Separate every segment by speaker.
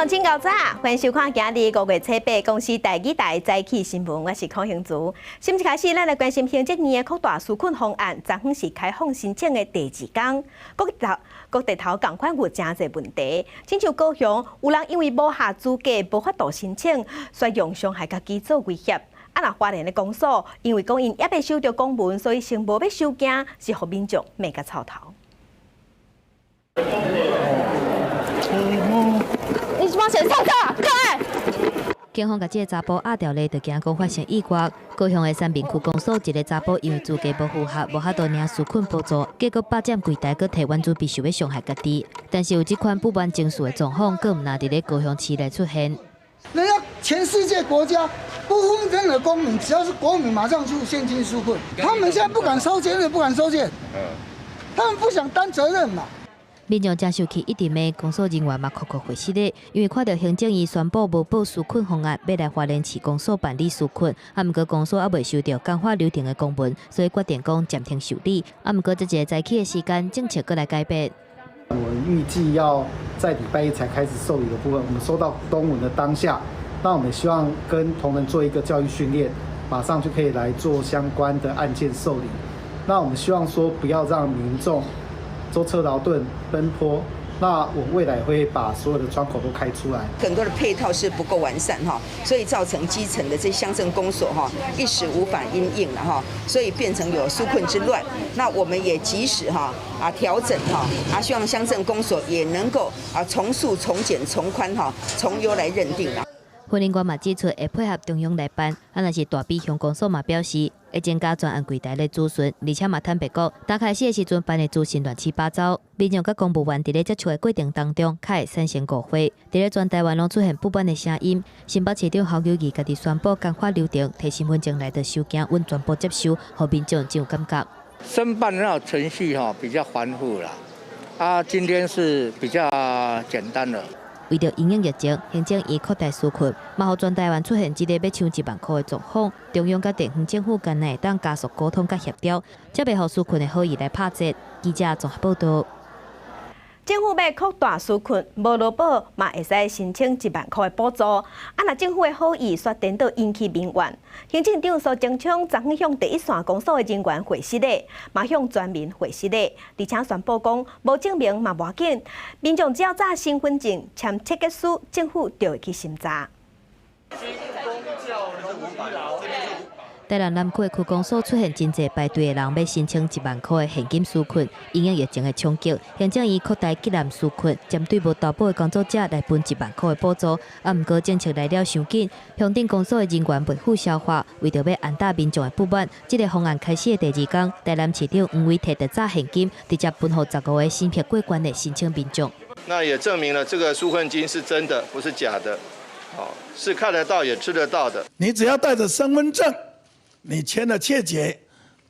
Speaker 1: 乡请到早，欢迎收看今日5月7日公司第2台早起新闻，我是邝兴竹。新闻一开始，咱来关心行政院的扩大纾困方案，昨昏是开放申请的第2天，各地头共款有真侪问题，亲像高雄有人因为无下资格无法度申请，所以用伤害家己做威胁。那花莲的公所因为讲因也未收到公文，所以先无要收件，是互民众骂甲臭头。你是帮谁上课？快！
Speaker 2: 警方甲这个查甫压掉咧，就惊讲发生意外。高雄的三民区公所一个查甫因为资格无符合，无法度领纾困补助，结果霸占柜台，佮摕原资必须要伤害家己。但是有这款不完情绪的状况，佮唔拿伫咧高雄市内出现。
Speaker 3: 人家全世界国家不分任何公民，只要是国民，马上就现金纾困。他们现在不敢收件，也不敢收件，他们不想担责任嘛。
Speaker 2: 民众真受气，一直骂公所人员嘛哭哭回息咧，因为看到行政院宣布无报纾困方案，要来花莲市公所办理纾困，毋过公所还未收到简化流程的公文，所以决定讲暂停受理。毋过这一个早起的时间，政策过来改变。
Speaker 4: 我们预计要在礼拜1才开始受理的部分，我们收到公文的当下，那我们希望跟同仁做一个教育训练，马上就可以来做相关的案件受理。那我们希望说不要让民众舟车劳顿奔波，那我未来会把所有的窗口都开出来。
Speaker 5: 很多的配套是不够完善哈，所以造成基层的这些乡镇公所哈一时无法因应了哈，所以变成有纾困之乱。那我们也及时调整希望乡镇公所也能够从速、从简、从宽从优来认定啦。
Speaker 2: 婚姻官嘛指出，会配合中央来办，若是大比乡公所嘛表示会增加专案柜台的咨询，而且嘛坦白讲，打开始的时阵办的资讯乱七八糟，民众甲公务员伫咧接触的过程当中，较会产生误会。伫咧全台湾拢出现不满的声音，新北市长侯友宜家己宣布简化流程，摕身份证来的收件，阮全部接收，互民众真有感觉。
Speaker 6: 申办那种程序比较繁复啦，今天是比较简单了。
Speaker 2: 为着因应疫情，行政院扩大纾困，嘛互全台湾出现一个要抢1万块的状况。中央甲地方政府间会当加速沟通甲协调，才袂互纾困的好意来拍折。记者综合报道。
Speaker 1: 政府要扩大纾困，无劳保嘛会使申请1万块的补助。若政府的好意却颠倒引起民怨，行政长苏贞昌昨昏向第一线公所的人员会室咧，嘛向全民会室咧，而且宣布讲无证明嘛无要紧，民众只要查身份证、签切结书，政府就会去审查。
Speaker 2: 台南南区区公所出现真侪排队的人要申请1万块的现金纾困，因应疫情的冲击，行政院扩大吉南纾困，针对无投保的工作者来分1万块的补助。毋过政策来了伤紧，乡镇公所的人员未赴消化，为着要安大民众的不满，这个方案开始的第2天，台南市长黄伟摕着早现金，直接分予15个审批过关的申请民众。
Speaker 7: 那也证明了这个纾困金是真的，不是假的，是看得到也吃得到的。
Speaker 8: 你只要带着身份证。你签了切结，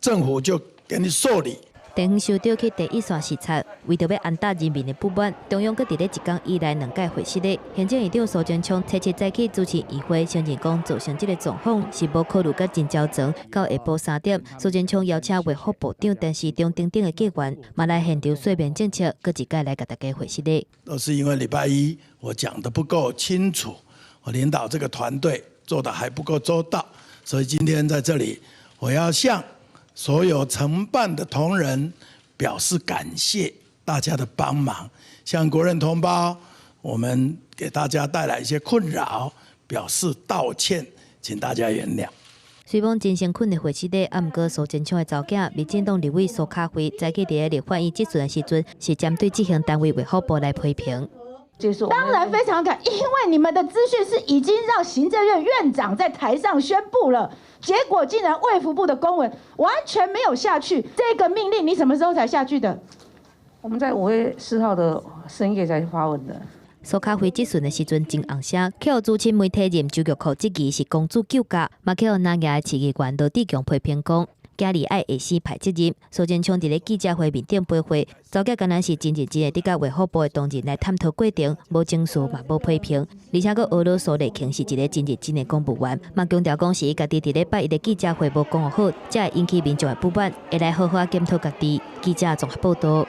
Speaker 8: 政府就给你受理。
Speaker 2: 地方首长去第一线视察，为着要安大人民的不满，中央搁伫咧1天以来2届会室咧。行政院长苏贞昌初7早起主持议会，承认讲造成这个状况是无考虑甲真焦长。到下晡3点，苏贞昌邀请卫福部长、陈时中等等的议员，嘛来现场说明政策，搁一届来甲大家会室咧。
Speaker 8: 都是因为礼拜1我讲得不够清楚，我领导这个团队做得还不够周到。所以今天在这里，我要向所有承办的同仁表示感谢大家的帮忙，向国人同胞，我们给大家带来一些困扰，表示道歉，请大家原谅。
Speaker 2: 虽望真诚困的会室咧，毋过苏贞昌的查囝，民进党立委苏卡辉早起伫咧立法院质询的时阵，是针对执行单位卫福部来批评。
Speaker 9: 当然非常感，因为你们的资讯是已经让行政院院长在台上宣布了，结果竟然卫福部的公文完全没有下去。这个命令你什么时候才下去的？
Speaker 10: 我们在5月4号的深夜才发文的。
Speaker 2: 苏卡辉质询的时阵真红声，去互资深媒体任周玉蔻质疑是公主救驾，嘛去互南亚的市议员罗志强批评讲。家里爱下死排责任，苏贞昌伫咧记者会面顶背会，早家敢若是真认真的伫甲卫福部的同仁来探讨过程，无证书嘛无批评，而且佫俄罗斯雷庆是一个真认真的公务员，嘛强调讲是伊家己伫咧拜一的记者会无讲好，才会引起民众的不满，会来好好检讨家己。记者综合报道。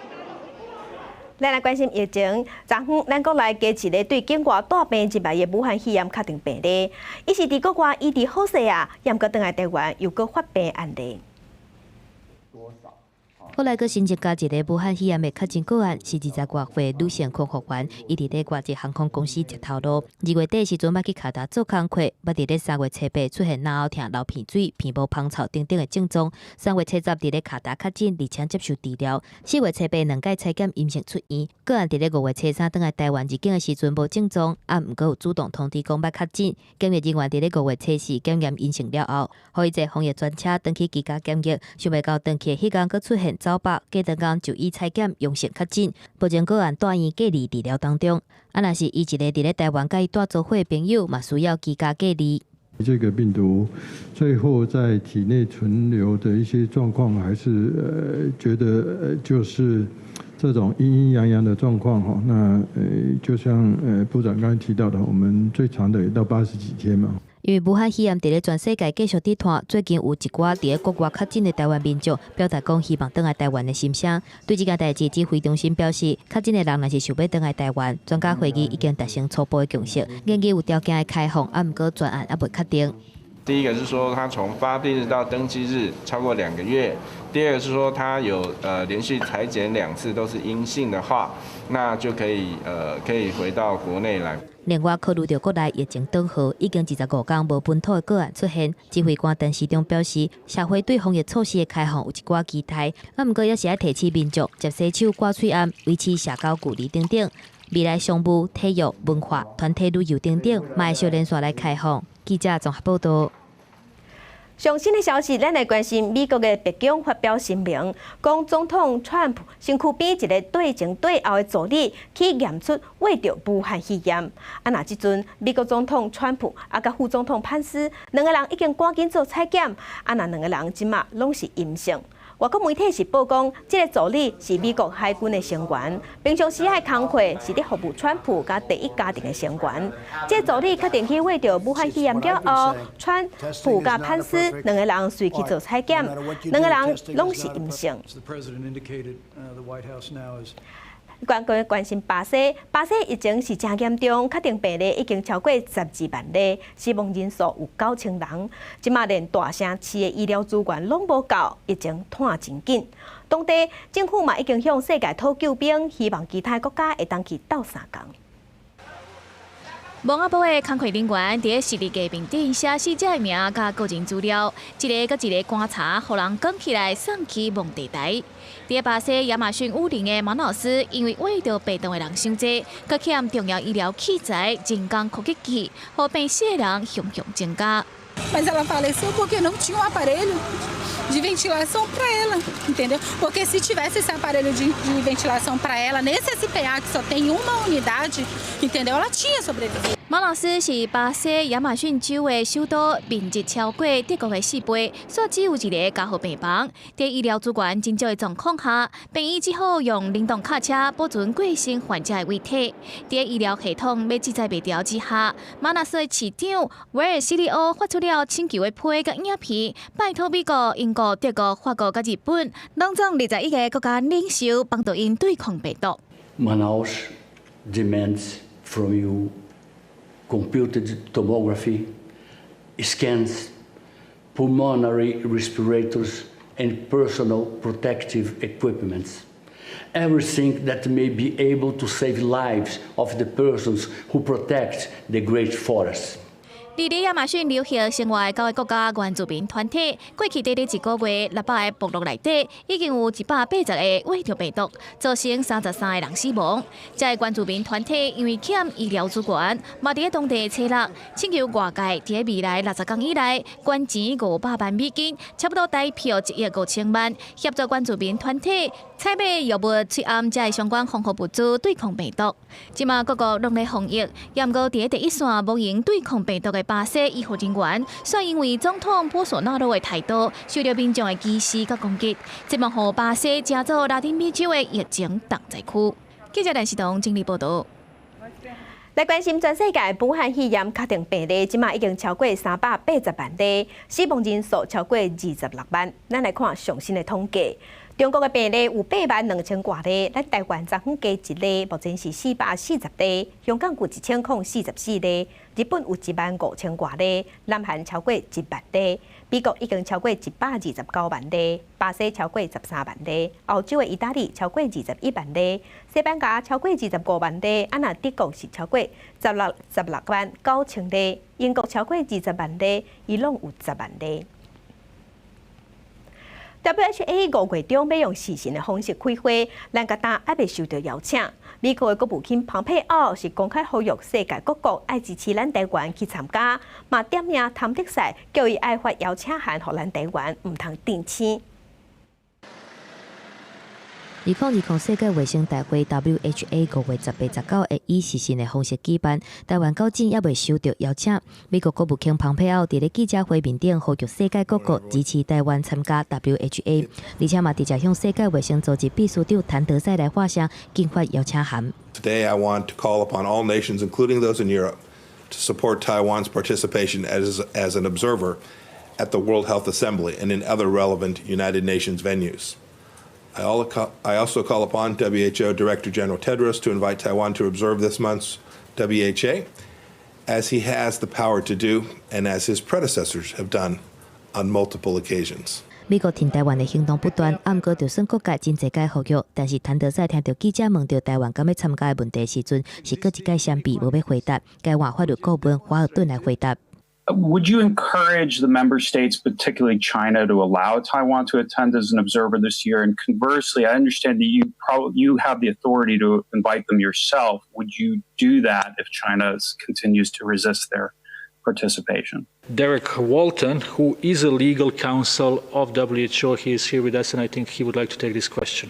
Speaker 1: 咱来关心疫情，昨昏咱国内加一个对境外带病入来的武汉肺炎确定病例，伊是伫国外医治好势啊，也毋过倒来台湾又搁发病案例。
Speaker 2: 后来，佫新增加一个武汉肺炎的确诊个案，是20多岁女性空服员，伊伫咧外籍航空公司接头路。2月底时阵，捌去卡达做工课，捌伫咧3月初8出现脑疼、流鼻水、鼻部芳臭等等的症状。3月初10伫咧卡达确诊，而且接受治疗。4月初82届采检阴性出院。个案伫咧5月初3倒来台湾入境的时阵无症状，毋过有主动通知讲捌确诊。检疫人员伫咧5月初4检验阴性了后，互伊坐防疫专车登去居家检疫，想袂到登去迄天佫出现走百，隔2天就医采检阳性确诊，目前个案住院隔离治疗当中。若是伊一个伫咧台湾甲伊住做伙的朋友，嘛需要居家隔离。
Speaker 11: 这个病毒最后在体内存留的一些状况，还是觉得就是这种阴阴阳阳的状况哈。那就像部长刚才提到的，我们最长的也到80几天嘛。
Speaker 2: 因为武汉肺炎伫咧全世界继续伫传，最近有一寡伫咧国外确诊的台湾民众表达讲希望倒来台湾的心声。对这件代志，指挥中心表示，确诊的人若是想要倒来台湾，专家会议已经达成初步的共识，研究有条件的开放，毋过专案还未确定。
Speaker 12: 第一个是说，他从发病日到登机日超过2个月；第二个是说，他有连续采检2次都是阴性的话，那就可以回到国内来。
Speaker 2: 另外，考虑到国内疫情缓和，已经25天无本土的个案出现，指挥官陈时中表示，社会对防疫措施的开放有一寡期待，毋过也是要提醒民众接洗手、挂嘴罨、维持社交距离等等。未来商务、体育、文化、团体旅游等等，嘛会小连续来开放。记者综合报道。
Speaker 1: 上新的消息，咱来关心美国的白宫发表声明，讲总统川普身躯边一个对前对后的助理去验出为着武汉肺炎。那即阵美国总统川普甲副总统潘斯2个人已经赶紧做采检，那2个人即马拢是阴性。外国媒体是报讲，这个助理是美国海军的成员，平常时爱工课是咧服务川普甲第一家庭的成员。这个助理确定去为着武汉肺炎了后，川普甲潘斯2个人随去做采检，2个人拢是阴性。关心巴西疫情是真严重，确定病例已经超过12万例，死亡人数有9000人。即马连大城市的医疗资源拢无够，疫情拖真紧。当地政府嘛已经向世界讨救兵，希望其他国家会当去斗相共。
Speaker 13: 蒙阿堡的工课人员伫实地街面顶写死者的名甲个人资料，一个甲一个观察，互人讲起来送去蒙地台。伫巴西亚马逊雨林的马老师，因为为着被动的人伤济，佮欠重要医疗器材、人工呼吸器，互病死的人熊熊增加。
Speaker 14: Mas ela faleceu porque não tinha um aparelho de ventilação para ela, entendeu? Porque se tivesse esse aparelho de ventilação para ela, nesse SPA que só tem uma unidade, entendeu? Ela tinha sobrevivido.
Speaker 13: 马老斯是巴西亚马逊州的首都，面积超过德国的4倍，所只有一个加护病房。在医疗资源真少的状况下，病院只好用冷冻卡车保存过身患者的遗体。在医疗系统要制裁袂掉之下，马纳斯的市长维尔西利欧发出了请求的批甲影片，拜托美国、英国、德国、法国甲日本，拢总21个国家领袖帮助因对抗病毒。
Speaker 15: Manaus demands from you computed tomography, scans, pulmonary respirators, and personal protective equipments. Everything that may be able to save lives of the persons who protect the great forests.
Speaker 13: 伫咧亚马逊流行生活9个国家原住民团体，过去短短1个月，600个部落内底已经有180个为着病毒，造成33个人死亡。这个原住民团体因为欠医疗资源，嘛伫咧当地找落，请求外界伫未来60天以内捐钱500万美金，差不多台票1亿5千万，协助原住民团体采买药物、催暗这相关防护物资对抗病毒。即马各国拢咧防疫，也毋过伫咧第一线无用对抗病毒的巴西医护人员，却因为总统波索纳罗的态度，受到民众的歧视甲攻击，这幕互巴西加做拉丁美洲的疫情重灾区。记者陈世彤整理报道。
Speaker 1: 来关心全世界武汉肺炎确定病例，即马已经超过380万例，死亡人数超过26万。咱来看上新的统计。中国的病例有82000多例，咱台湾昨昏加1例，目前是440例，香港有1044例，日本有15000多例，南韩超过1万例，美国已经超过129万例，巴西超过13万例，澳洲的意大利超过21万例，西班牙超过25万例，那德国是超过16万9000例，英国超过20万例，伊朗有10万例。WHA 5月中要用视讯的方式开会，咱加达还未受到邀请。美国的国务卿蓬佩奥是公开呼吁世界各国爱支持咱台湾去参加，嘛点名谭德赛叫伊爱发邀请函，互咱台湾唔通定签。
Speaker 2: 2020世界卫生大会 WHA 5月18、19会以视讯的方式举办，台湾到今也未收到邀请。美国国务卿蓬佩奥伫咧记者会面顶呼吁世界各国支持台湾参加 WHA， 而且嘛直接向世界卫生组织秘书长谭德赛来发声，竞发邀请函。
Speaker 16: Today, I want to call upon all nations, including those in Europe, to support Taiwan's participation as an observer at the World Health Assembly and in other relevant United Nations venues. I also call upon WHO Director General Tedros to invite Taiwan to observe this month's WHA, as he has the power to do and as his predecessors have done on multiple occasions.
Speaker 2: 美国挺台湾的行动不断，不过就算各界真侪届呼吁，但是谭德赛听到记者问到台湾敢要参加的问题时阵，是各一届相比无要回答，该换法律顾问华尔顿来回答。
Speaker 17: Would you encourage the member states, particularly China, to allow Taiwan to attend as an observer this year? And conversely, I understand that you have the authority to invite them yourself. Would you do that if China continues to resist their participation?
Speaker 18: Derek Walton, who is a legal counsel of WHO, he is here with us, and I think he would like to take this question.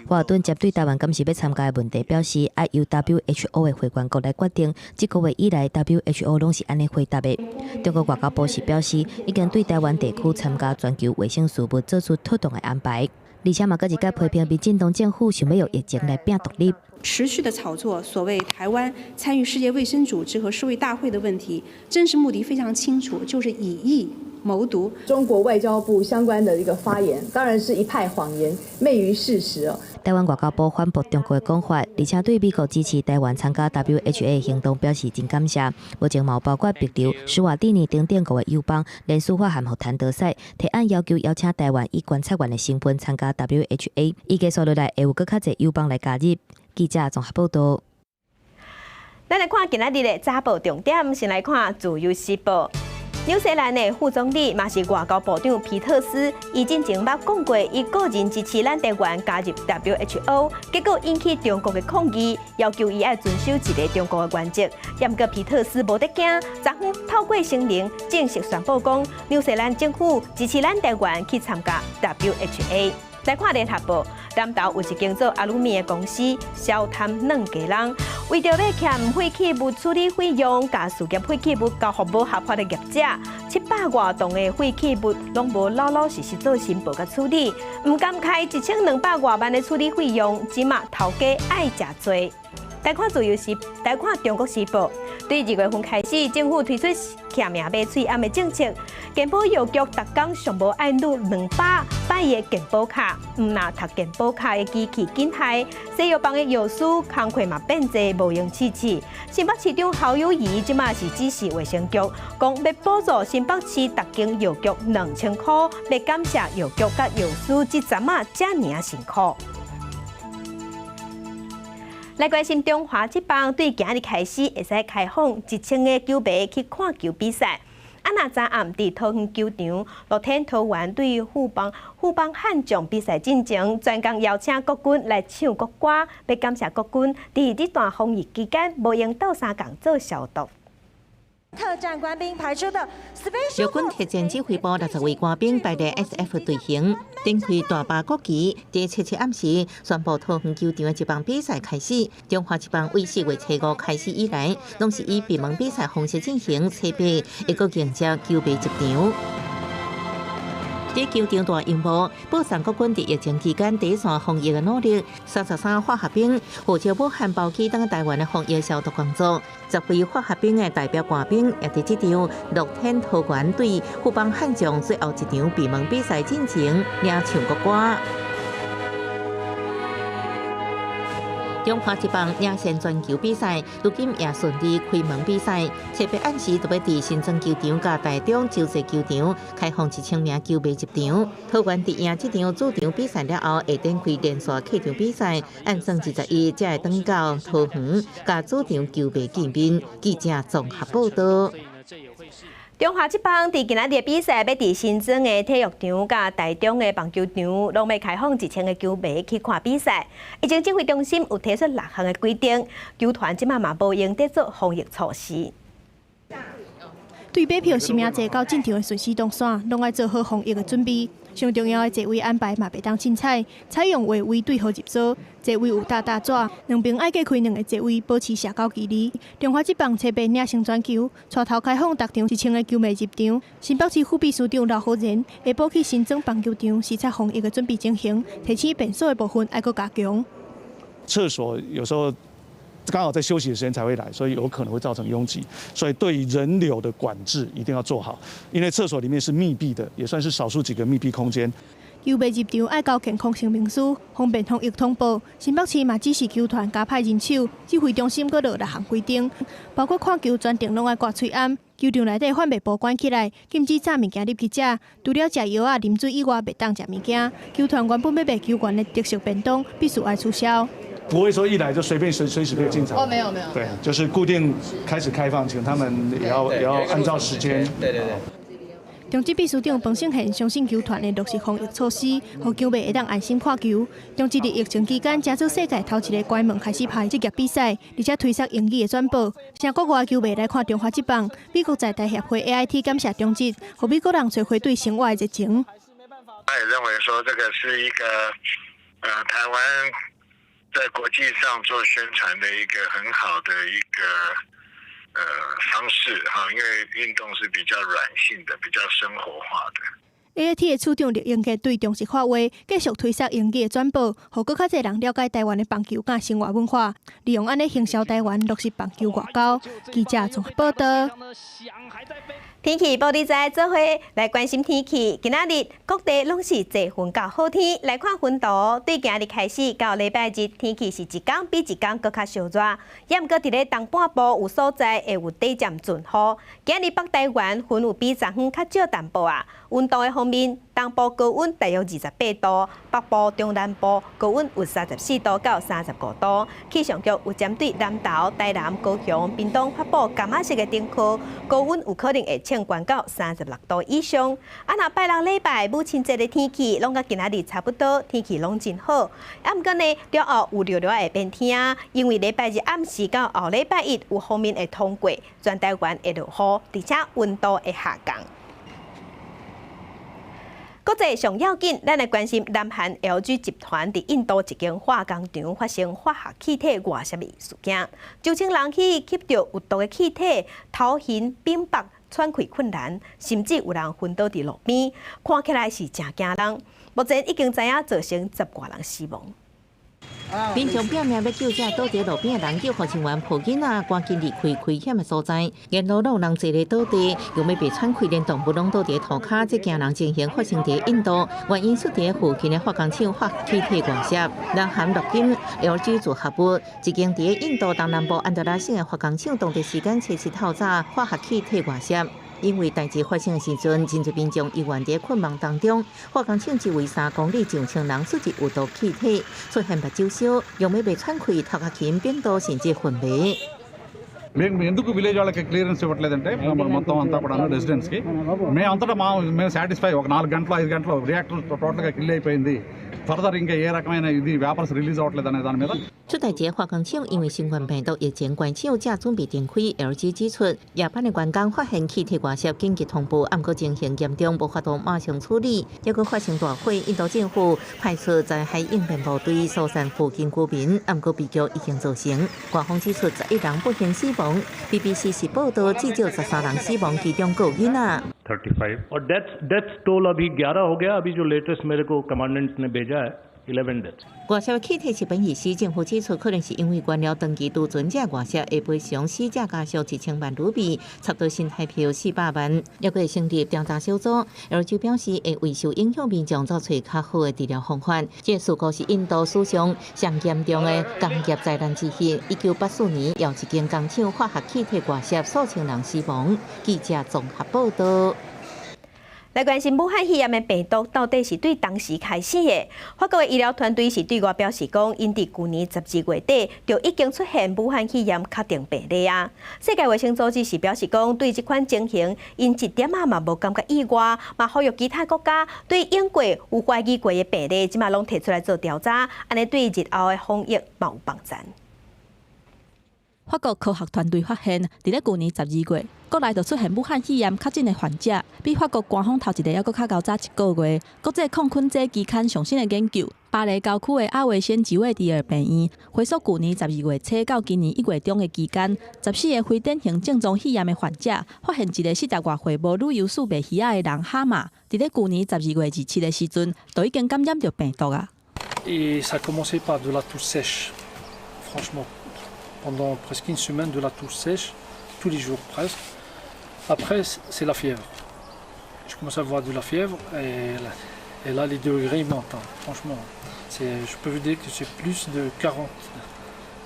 Speaker 2: 华顿针对台湾敢是要参加的问题表示，爱由 WHO 的会员国来决定。这个月以来 ，WHO 拢是安尼回答的。中国外交部是表示，已经对台湾地区参加全球卫生事务做出妥当的安排，而且嘛，搁一个批评民进党政府想要用疫情来拼独立。
Speaker 19: 持续的炒作所谓台湾参与世界卫生组织和世卫大会的问题，真实目的非常清楚，就是以疫谋独。
Speaker 20: 中国外交部相关的一个发言，当然是一派谎言，昧于事实哦。
Speaker 2: 台湾外交部反驳中国的讲法，而且对美国支持台湾参加 WHA 行动表示真感谢。目前嘛包括别流、施瓦蒂尼等国的友邦，连书法函予谭德赛，提案要求邀请台湾以观察员的身份参加 WHA。预计接下来会有更较侪友邦来加入。记者综合报道。
Speaker 1: 咱来看今仔日的早报重点，先来看《自由时报》。纽西兰的副总理嘛是外交部长皮特斯，伊之前捌讲过，伊个人支持咱台湾加入 WHO， 结果引起中国的抗议，要求伊要遵守一个中国的原则。不过皮特斯无得惊，昨昏透过声明正式宣布讲，纽西兰政府支持咱台湾去参加 WHO。来看联合报，南投有一间做阿鲁米的公司，烧炭2家人，为着要欠废弃物处理费用，甲事业废弃物交互无合法的业者，700多吨的废弃物拢无老老实实做申报甲处理，唔敢开1200多万的处理费用，即嘛头家爱食罪。来看来看中国时报，对2月份开始，政府推出徛命买喙暗的政策，健保药局逐工上无爱录200摆的健保卡，唔拿读健保卡的机器惊害，西药房的药师工课嘛变济无用试试。新北市长侯友宜即马是指示卫生局，讲要补助新北市逐间药局2000块，要感谢药局甲药师即阵啊遮尔辛苦。来关心中华职棒，对今日开始会使开放1000个球迷去看球比赛。那昨暗伫桃园球场，乐天桃园对富邦悍将比赛进前，专工邀请国军来唱国歌，要感谢国军伫这段防疫期间无用斗相共做消毒。
Speaker 21: 特战官兵派出的 Special
Speaker 22: 陆军特战指挥部60位官兵带领 SF 队形，展开大巴国旗。在7暗时宣布桃园球场的职棒比赛开始。中华职棒为4月初5开始以来，拢是以闭门比赛方式进行，初8一个迎接球迷入场。在球场大荧幕播送国军伫疫情期间第一线防疫的努力，33化学兵负责武汉包机等台湾的防疫消毒工作。10位化学兵的代表官兵也伫这场乐天桃园对富邦悍将最后一场闭门比赛进前领唱国歌。中华职棒领先全球比赛，如今也顺利开门比赛。特别按时就要伫新庄球场甲台中洲际球场开放1000名球迷入场。桃园伫赢这场主场比赛了后，会展开连续客场比赛，按算21才会登到桃园，甲主场球迷见面。记者综合报道。
Speaker 1: 中华职棒伫今仔日比赛要伫新庄的体育场甲台中的棒球场，拢要开放1000个球迷去看比赛。以前指挥中心有提出6项的规定，球团即马嘛无用得做防疫措施。
Speaker 3: 对买票是名坐到进场的顺时动线，拢爱做好防疫的准备。上重要的座位安排嘛袂当凊彩，采用划位对号入座，座位有大纸，两边爱各开2个座位，保持社交距离。中华职棒车备领先全球，带头开放逐场1000个球迷入场。新北市副秘书长刘浩然下晡去新庄棒球场视察防疫的准备情形，提醒便所的部分爱搁加强。
Speaker 4: 厕所有时候刚好在休息的时间才会来，所以有可能会造成拥挤，所以对于人流的管制一定要做好，因为厕所里面是密闭的，也算是少数几个密闭空间。
Speaker 3: 球迷入场爱交健康声明书，方便防疫通报。新北市嘛指示球团加派人手，指挥中心搁落6项规定，包括看球专程拢爱挂喙罨，球场内底贩卖保管起来，禁止炸物件入去食，除了食药啊、啉水以外，袂当食物件。球团原本要卖球员的特色便当，必须爱取消。
Speaker 4: 不会说一来就随时可以进场。
Speaker 3: 哦，没有。
Speaker 4: 对，就是固定开始开放，请他们也要按照时间。对。
Speaker 3: 中职秘书长彭胜贤相信球团的落实防疫措施，让球迷会当安心看球。中职伫疫情期间，加做世界头一个关门开始排职业比赛，而且推出英语的转播，成国外球迷来看中华职棒。美国在台协会 AIT 感谢中职，让美国人找回对生活的热情。
Speaker 23: 他也认为说这个是一个台湾在国际上做宣传的一个很好的一个方式哈，因为运动是比较软性的、比较生活化的。
Speaker 3: AIT 的处长刘英杰对中视发话，继续推出英语的转播，让更较侪人了解台湾的棒球甲生活文化，利用安尼行销台湾，落实棒球外交。记者综合报道。
Speaker 1: 天气报你知，做伙来关心天气。今仔日各地拢是侪云到好天，来看云图。对今日开始到礼拜日，天气是一天比一天搁较烧热。也毋过伫咧东半部有所在会有短暂阵雨。今日北台湾云有比昨昏较少淡薄啊。温度的方面，东部高温大约28度，北部中南部高温有34度到35度。气象局有针对南投、台南、高雄、屏东发布柑仔色的灯区，高温有可能会升悬到36度以上。若拜六礼拜母亲节的天气，拢甲今仔日差不多，天气拢真好。毋过呢，了后有略会变天，因为礼拜日暗时到后礼拜一有锋面会通过，全台湾会落雨，而且温度会下降。国际上要紧，咱来关心南韩 LG 集团伫印度一间化工厂发生化学气体外泄的事件，9000人去吸到有毒的气体，头晕、冰白、喘气困难，甚至有人昏倒伫路边，看起来是真惊人。目前已经知影造成10多人死亡。
Speaker 22: 民众拼命要救这倒伫路边的人，叫服务员抱紧啊，赶紧离开危险的所在。沿路有人坐咧倒地，又要被喘气，连动物拢倒伫涂骹，这惊人情形发生伫印度，原因出伫附近的化工厂化气体外泄。南韩陆金 LG 组合物一间伫印度东南部安德拉省的化工厂，当地时间7日透早化学气体外泄。因为代志发生的时阵，真侪民众依然伫困梦当中。化工厂周围3公里上千人出入有毒气体，出现目睭烧、容易被喘气、头壳轻、变多甚至昏迷。
Speaker 24: మేము ఎందుకు విలేజ్ వాళ్ళకి క్లియరెన్స్ ఇవ్వట్లేదంటే మొత్తం అంతా కూడా రెసిడెంట్స్ కి మేమంతటా మేము సాటిస్ఫై ఒక 4 గంటలు 5 గంటలు రియాక్టర్ టోటల్ గా కిల్ అయిపోయింది. ఫర్దర్ ఇంకా ఏ రకమైన ఇది వ్యాపారస్ రిలీజ్ అవ్వట్లేదు అనే దాని మీద
Speaker 22: 出代志化工厂因为新冠病毒疫情关厂，正准备重开。LG 指出，夜班的员工发现气体外泄，紧急通报，不过情形严重，无法度马上处理。结果发生大火，印度政府派出灾害应变部队疏散附近居民，不过悲剧已经造成。官方指出11人不幸死亡。BBC 是报道至少13人死亡，其中有囡仔。
Speaker 25: 35 और डेथ टोल अभी 11 हो गया. अभी जो लेटेस्ट मेरे को कमांडेंट ने भेजा है
Speaker 5: 11 deaths.
Speaker 22: 外涉气体是本意市政府指出，可能是因为原料登记拄准者外涉会赔偿死者家属1000万卢比，差不多新台币400万。也会成立调查小组，而就表示会为受影响民众找出较好的治疗方法。这事故是印度史上上严重的工业灾难之一。1984年，有一间工厂化学气体外泄，数千人死亡。记者综合报道。
Speaker 1: 来关心武汉肺炎的病毒到底是对当时开始的？法国的医疗团队是对外表示讲，因伫去年12月底就已经出现武汉肺炎确定病例啊。世界卫生组织是表示讲，对这款情形，因一点嘛无感觉意外，嘛呼吁其他国家对英国有怀疑过的病例，即马拢提出来做调查，安尼对日后的防疫嘛有帮助。
Speaker 6: 法国科学团队发现，伫咧去年12月，国内就出现武汉肺炎确诊的患者，比法国官方头一个还佫较较早1个月。国际抗菌剂期刊上新的研究，巴黎郊区的阿维仙吉韦迪尔病院，回溯去年12月初到今年1月中的期间，14个非典型症状肺炎的患者，发现一个40多岁无旅游史白鱼仔的人哈马，伫咧去年12月27的时阵，就已经感染着病毒啊。
Speaker 18: Et ça a commencé par de la toux sèche, franchement. Pendant presque une semaine, de la toux sèche, tous les jours presque. Après, c'est la fièvre. Je commence à avoir de la fièvre et là les degrés montent. Franchement, je peux vous dire que c'est plus de 40.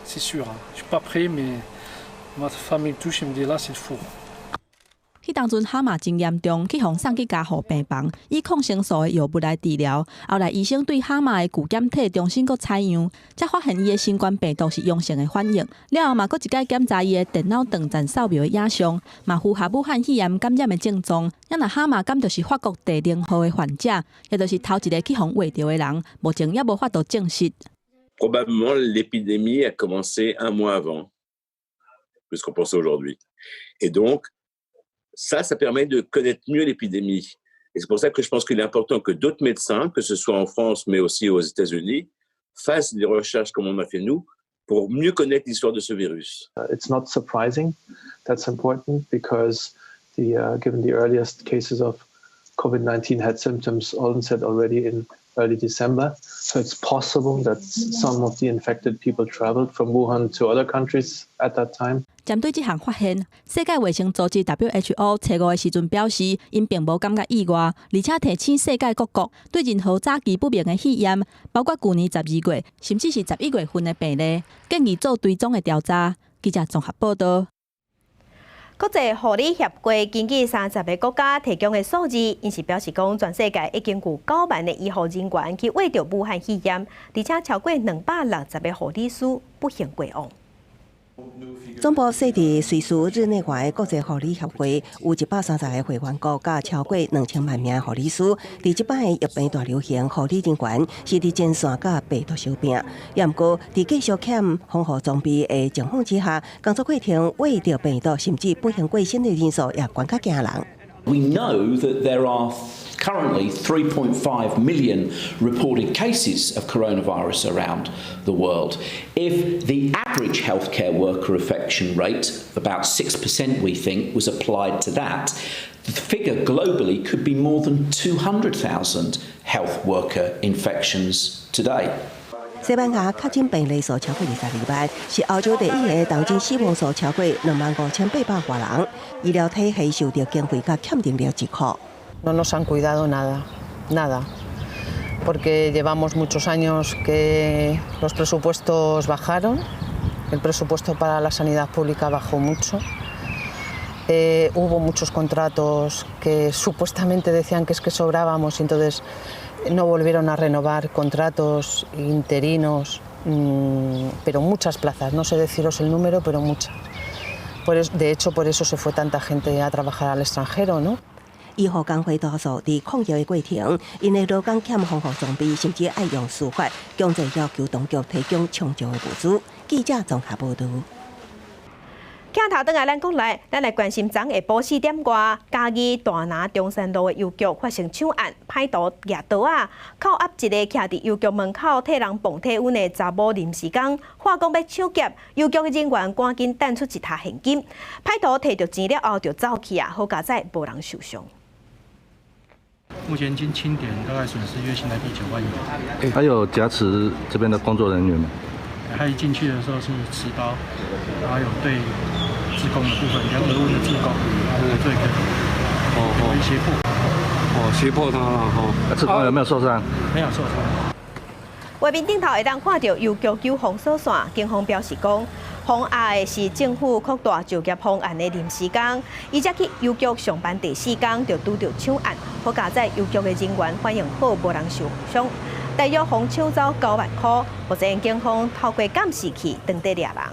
Speaker 18: C'est sûr. Je suis pas prêt, mais ma femme me touche et me dit là, c'est le four.
Speaker 6: 迄当阵哈马真严重，去互送去加护病房，以抗生素的药物来治疗。后来医生对哈马的具检体重新采样，才发现伊的新冠病毒是阳性的反应。了后嘛，佫一解检查伊的电脑断层扫描的影像，嘛符合武汉肺炎感染的症状。也若哈马敢就是法国第0号的患者，也就是头一个去互喂着的人，目前也无法度证实。
Speaker 7: Probablement l'épidémie a commencé un mois avant, plus qu'on pense aujourd'hui, et donc.Ça permet de connaître mieux l'épidémie. Et c'est pour ça que je pense qu'il est important que d'autres médecins, que ce soit en France mais aussi aux États-Unis, fassent des recherches comme on a fait nous pour mieux connaître l'histoire de ce virus.
Speaker 8: It's not surprising. That's important because given the earliest cases of COVID-19 had symptoms onset already in early December. So it's possible that some of the infected people traveled from Wuhan to other countries at that time.
Speaker 6: 针对这项发现，世界卫生组织 WHO 初5的时阵表示，因并无感觉意外，而且提醒世界各国对任何早期不明的肺炎，包括去年12月甚至是11月份的病例，建议做追踪的调查。记者综合报道。国际护理协会根据30个国家提供的数字，因是表示讲，全世界已经有9万的医护人员去为着武汉肺炎，而且超过260个护理师不幸过往。
Speaker 25: 总部设伫瑞士日内瓦的国际护理协会，有130个会员国，甲超过2000万名护理师。伫即摆的疫病大流行，护理人员是伫前线甲病毒相拼。也毋过，伫继续欠丰富装备的情况之下，工作过程为着病毒甚至不幸过身的人数也悬较惊人。
Speaker 26: We know that there are currently 3.5 million reported cases of coronavirus around the world. If the average healthcare worker infection rate, about 6% we think, was applied to that, the figure globally could be more than 200,000 health worker infections today.
Speaker 25: 西班牙确诊病例数超过22万，是欧洲第一个当今死亡数超过25800多人。医疗体系受到经费甲欠定了之苦。
Speaker 10: No nos han cuidado nada, nada, porque llevamos muchos años que los presupuestos bajaron, el presupuesto para la sanidad pública bajó mucho. Hubo muchos contratos que supuestamente decían que es que sobrábamos y entonces no volvieron a renovar contratos interinos, pero muchas plazas, no sé deciros el número, pero muchas. De hecho, por eso se fue tanta gente a trabajar al extranjero, ¿no?
Speaker 25: 医护工会多数伫抗疫的过程，因为劳工欠丰富装备，甚至爱用司法，强制要求当局提供充足的物资。记者综合报道。
Speaker 1: 镜头转来，咱讲来，咱来关心昨下晡4点外，嘉义大拿中山路的邮局发生抢案，歹徒拿刀啊，扣押一个徛伫邮局门口替人磅体温的查某临时工，话讲要抢劫，邮局的人员赶紧弹出一沓现金，歹徒摕到钱了后就走去啊，好佳在无人受伤。
Speaker 18: 目前经清点，大概损失约新台币9万元。
Speaker 5: 还有夹持这边的工作人员吗？
Speaker 18: 他一进去的时候是持刀，然后有对志工的部分，2额温的志工，然后来做一个胁迫，胁迫他了哈。
Speaker 5: 志工有没有受伤？
Speaker 18: 没有受伤。
Speaker 1: 画面顶头会当看到邮局救防锁线，警方表示讲，封押的是政府扩大就业方案的临时工，伊才去邮局上班第4天就拄到抢案，好加在邮局的人员反应好，无人受伤。大约共抢走9万块，目前警方透过监视器当地抓人。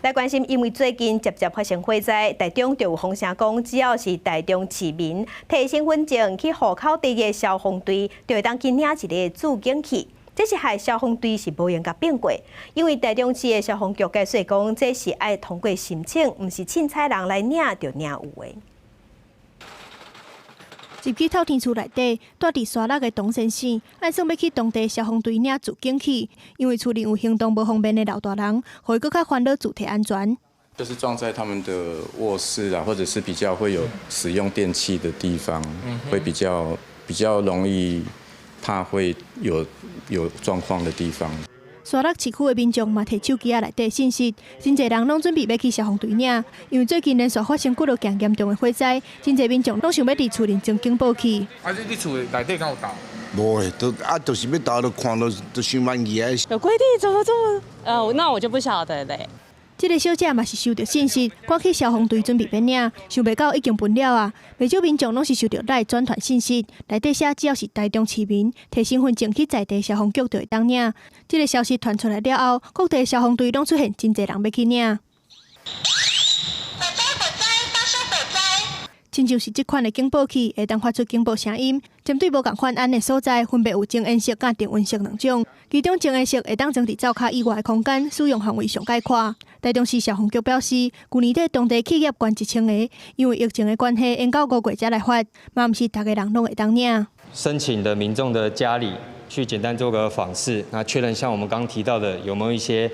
Speaker 1: 来关心，因为最近接发生火灾，台中就有风声讲，只要是台中市民摕身份证去户口地的消防队，就会当去领一个助警器。这是害消防队是无用甲变过，因为台中市的消防局解释讲，这是爱通过申请，毋是凊彩人来领就领有的。
Speaker 3: 入去透天厝内底，住伫沙鹿的董先生，按算要去当地消防队领助警器，因为厝里有行动不方便的老大人，会更较烦恼主题安全。
Speaker 9: 就是装在他们的卧室啊，或者是比较会有使用电器的地方，会比较容易怕会有状况的地方。
Speaker 3: 沙鹿市区的民众嘛，摕手机内底信息，真侪人拢准备要去消防队领，因为最近连续发生几落件严重的火灾，真侪民众拢想要伫厝里装警报器。
Speaker 11: 你厝内底敢有倒？
Speaker 12: 无诶，就是要倒，就看就想万意啊。
Speaker 14: 有规定怎么这么？那我就不晓得嘞。
Speaker 3: 这个小姐嘛是收到信息，赶去消防队准备要领，想袂到已经分了啊！不少民众拢是收到来转传信息，内底写只要是台中市民，摕身份证去在地消防局就会当领。这个消息传出来了后，各地消防队拢出现真侪人要去领。亲像是这款的警报器，会当发出警报声音。针对无共款案的所在，分别有静音式甲定温式2种。其中静音式会当装伫灶骹以外的空间，使用范围上概括。台中市消防局表示，去年底当地企业关1000个，因为疫情的关系，延到5月才来发，嘛毋是大家人拢会当领。
Speaker 15: 申请的民众的家里去简单做个访视，那确认像我们刚刚提到的有没有一些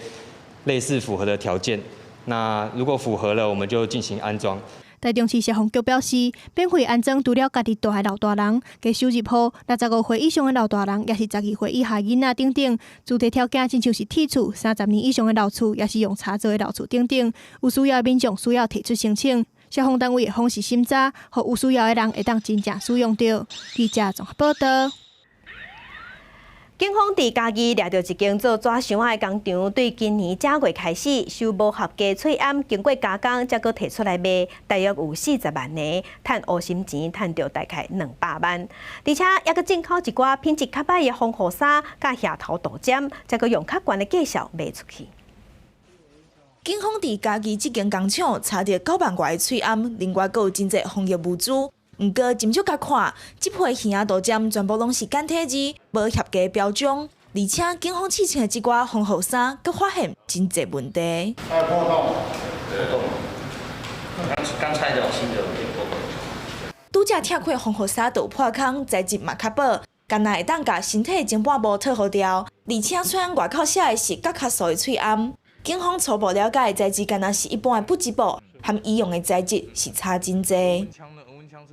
Speaker 15: 类似符合的条件。那如果符合了，我们就进行安装。
Speaker 3: 台中市消防局表示，免费安装除了家己大的老大人，加收入户65岁以上的老大人，也是12岁以下囡仔等等。主题条件亲像是铁厝、30年以上的老厝，也是用柴做的老厝等等。有需要的民众需要提出申请，消防单位会放示审查，予有需要的人会当真正使用到。记者综合报道。
Speaker 1: 警方伫嘉义抓到一间做纸箱仔的工厂，对今年正月开始收无合格脆锢，经过加工才阁摕出来卖，大约有40万个，赚乌心钱，赚到大概200万。而且也阁进口一寡品质较歹的防护衫、甲下头杜尖，才阁用较悬的价数卖出去。
Speaker 27: 警方伫嘉义这间工厂查到9万块的脆锢，另外阁有真侪防疫物资。毋过，斟酌甲看，这批耳仔杜尖全部拢是简体字，无合格标章，而且警方试穿的这寡防护衫，阁发现真侪问题。
Speaker 11: 还有破洞，刚拆掉新的破洞。
Speaker 27: 拄则拆开防护衫有破孔，材质嘛较薄，干那会当甲身体前半部脱互掉，而且虽然外口写的是甲较素的脆锢，警方初步了解材质干那是一般的不织布，和医用的材质是差真侪。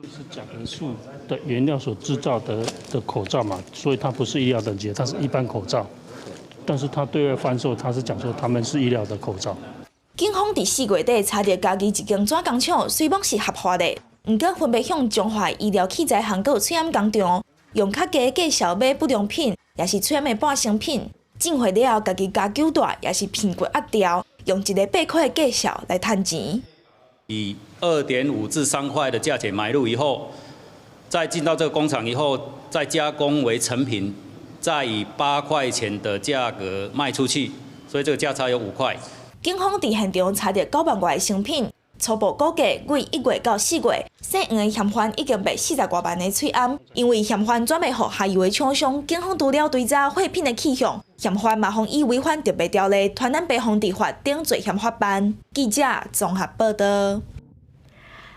Speaker 18: 是甲壳素的原料所制造的口罩嘛，所以它不是医疗等级，它是一般口罩。但是它对外贩售，它是讲说他们是医疗的口罩。
Speaker 27: 警方伫4月底查到嘉义一间纸工厂，虽然是合法的，毋过分别向中华医疗器材行阁有脆锢工厂，用较低的价数买不良品，也是脆锢的半成品。进货了后，家己加9大，也是骗过压掉，用一个8块的价数来赚钱。
Speaker 28: 以2.5至3块的价钱买入以后，再进到这个工厂以后，再加工为成品，再以8块钱的价格卖出去，所以这个价差有5块。
Speaker 27: 警方伫现场查到9万块的成品，初步估计为1月到4月，姓黄的嫌犯已经卖40多万的脆锢，因为嫌犯转卖予下游的厂商，警方除了追查货品的去向，嫌犯嘛妨以违反特别条例、传染病防治法等罪嫌法办。记者综合报道。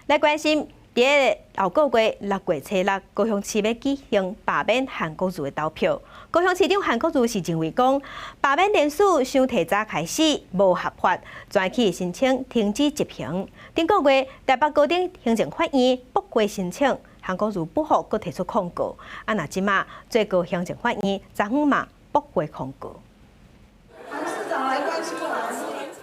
Speaker 1: 来关心。伫后个月6月初6，高雄市要举行罢免韩国瑜的投票。高雄市长韩国瑜是认为讲，罢免人数伤提早开始，无合法，转去申请停止执行。顶个月台北高等行政法院驳回申请，韩国瑜不服，佫提出控告。若即马最高行政法院昨昏嘛驳回控告。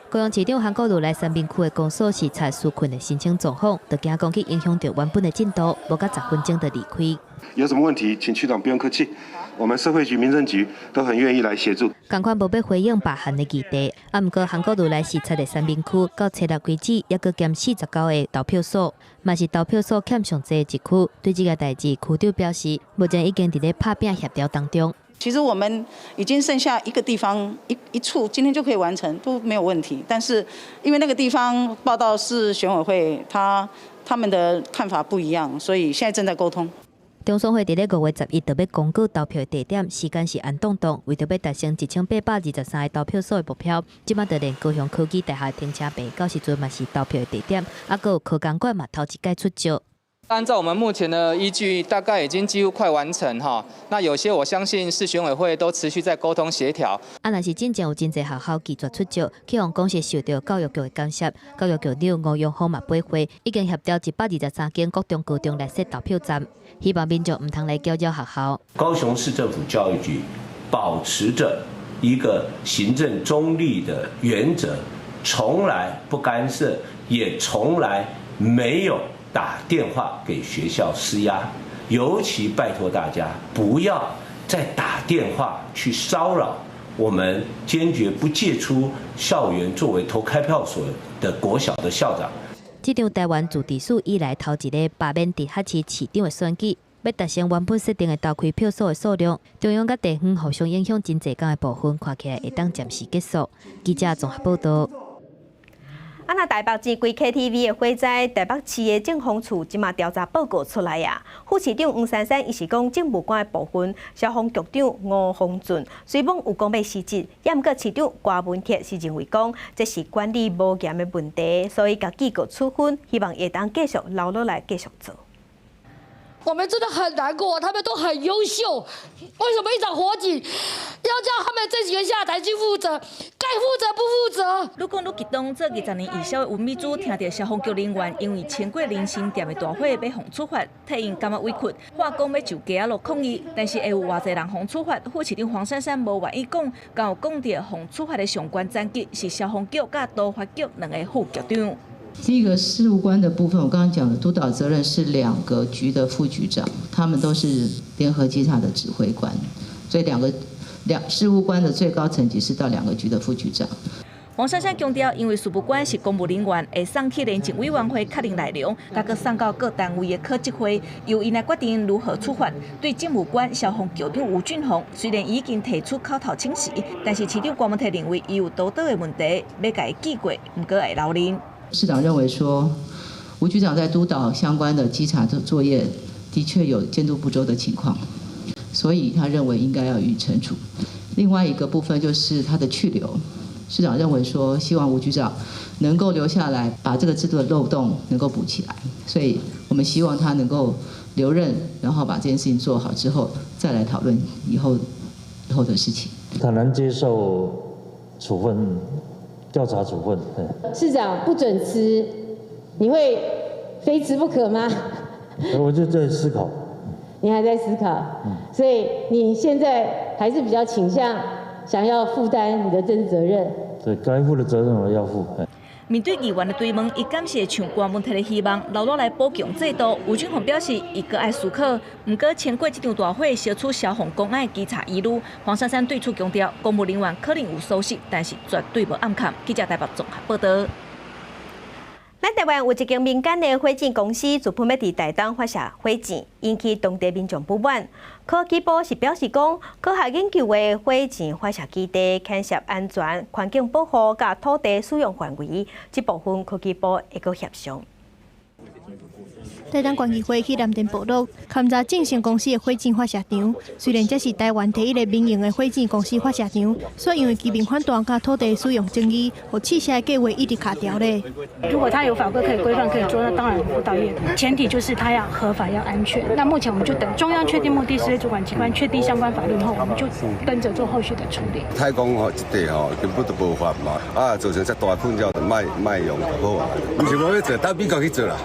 Speaker 2: 高雄市长韩国瑜来三明区的公所视察纾困的申请状况，就惊讲去影响到原本的进度，无到10分钟就离开。
Speaker 4: 有什么问题，请区长不用客气，我们社会局、民政局都很愿意来协助。
Speaker 2: 同款无要回应罢韩的议题，毋过韩国瑜来视察的三明区到初6为止，也阁减49个投票所，嘛是投票所欠上济的一区。对这个代志，区长表示，目前已经伫咧拍拼协调当中。
Speaker 13: 其实我们已经剩下一个地方一处，今天就可以完成，都没有问题。但是因为那个地方报道是选委会，他们的看法不一样，所以现在正在沟通。
Speaker 2: 中选会伫咧5月11就要公告投票的地点，时间是按动动，为着要达成1823个投票所的目标，即马就连高雄科技大厦停车场到时阵嘛是投票的地点，还佫有科工馆嘛头一届出招。
Speaker 16: 按照我们目前的依据，大概已经几乎快完成哈。那有些我相信市选委会都持续在沟通协调。
Speaker 2: 若是真正有真侪学校拒绝出招，去向公司受到教育局的干涉，教育局长吴永芳嘛背回，已经协调123间各中高中来设投票站，希望民众唔通来搅扰学校。
Speaker 17: 高雄市政府教育局保持着一个行政中立的原则，从来不干涉，也从来没有打电话给学校施压，尤其拜托大家不要再打电话去骚扰我们坚决不借出校园作为投开票所的国小的校长。
Speaker 2: 这场台湾自治史以来头一个罢免地下市市长的选举，要达成原本设定的投开票所的数量，中央甲地方互相影响真济天的部分，看起来会当暂时结束。记者综合报道。
Speaker 1: 那台北市规 KTV 的火灾，台北市的政风处即马调查报告出来呀。副市长黄珊珊伊是讲政务官的部分，消防局长吴宏俊虽讲有讲要辞职，也毋过市长郭文铁是认为讲这是管理无严的问题，所以甲记过处分，希望会当继续留落来继续做。
Speaker 19: 我们真的很难过，他们都很优秀，为什么一场火警要叫他们这几个下台去负责？该负责不负责？
Speaker 6: 愈讲愈激动，这20年以上的文秘组听到消防局人员因为千过林心店的大火要互处罚，替因感觉委屈，话讲要就街落抗议，但是会有偌济人互处罚？副市长黄珊珊无愿意讲，敢有讲到互处罚的相关战绩是消防局甲都发局2个副局长。
Speaker 20: 第一个事务官的部分，我刚刚讲的督导责任是2个局的副局长，他们都是联合稽查的指挥官，所以事务官的最高层级是到2个局的副局长。
Speaker 6: 黄珊珊强调，因为事务官是公务人员，会送去廉政委员会确认内容，再搁送到各单位的科技会，由因来决定如何处罚。对政务官消防局长吴俊宏，虽然已经提出口头请辞，但是市长郭文泰认为伊有道德的问题，要甲伊记过，毋过会留任。
Speaker 20: 市长认为说，吴局长在督导相关的稽查作业的确有监督不周的情况，所以他认为应该要予以惩处。另外一个部分就是他的去留，市长认为说，希望吴局长能够留下来，把这个制度的漏洞能够补起来。所以我们希望他能够留任，然后把这件事情做好之后，再来讨论以后的事情。
Speaker 21: 很难接受处分。调查处分，
Speaker 19: 市长不准辞，你会非辞不可吗？
Speaker 21: 我就在思考。
Speaker 19: 你还在思考，所以你现在还是比较倾向想要负担你的政治责任。
Speaker 21: 对，该负的责任我要负。
Speaker 6: 面对议员的追问，伊感谢像郭文泰的希望留落来保强制度。吴俊宏表示，伊阁爱思考，毋过千过这场大火，消除消防公安稽查疑虑。黄珊珊对此强调，公务人员可能有疏失，但是绝对无暗藏。记者台北综合报道。
Speaker 1: 咱台湾有一间民间的火警公司，就喷要伫台东发射火箭，引起当地民众不满。科技部是表示讲，科学研究的火箭发射基地牵涉安全、环境保护甲土地使用范围，这部分科技部会阁协商。
Speaker 3: 台东县议会去南电部落勘察正成公司的火箭发射场。虽然这是台湾第一个民营的火箭公司发射场，却因为居民反弹甲土地使用争议，和试射的计划一直卡掉咧。
Speaker 7: 如果它有法规可以规范可以做，那当然不到业的。前提就是它要合法要安全。那目前我们就等中央确定目的事业主管机关确定相关法律后，我们就跟着做后续的处理。
Speaker 8: 太公一地根本就无法嘛，造成这大困扰，就卖用就好啊。不是我要做，到美国去做啦。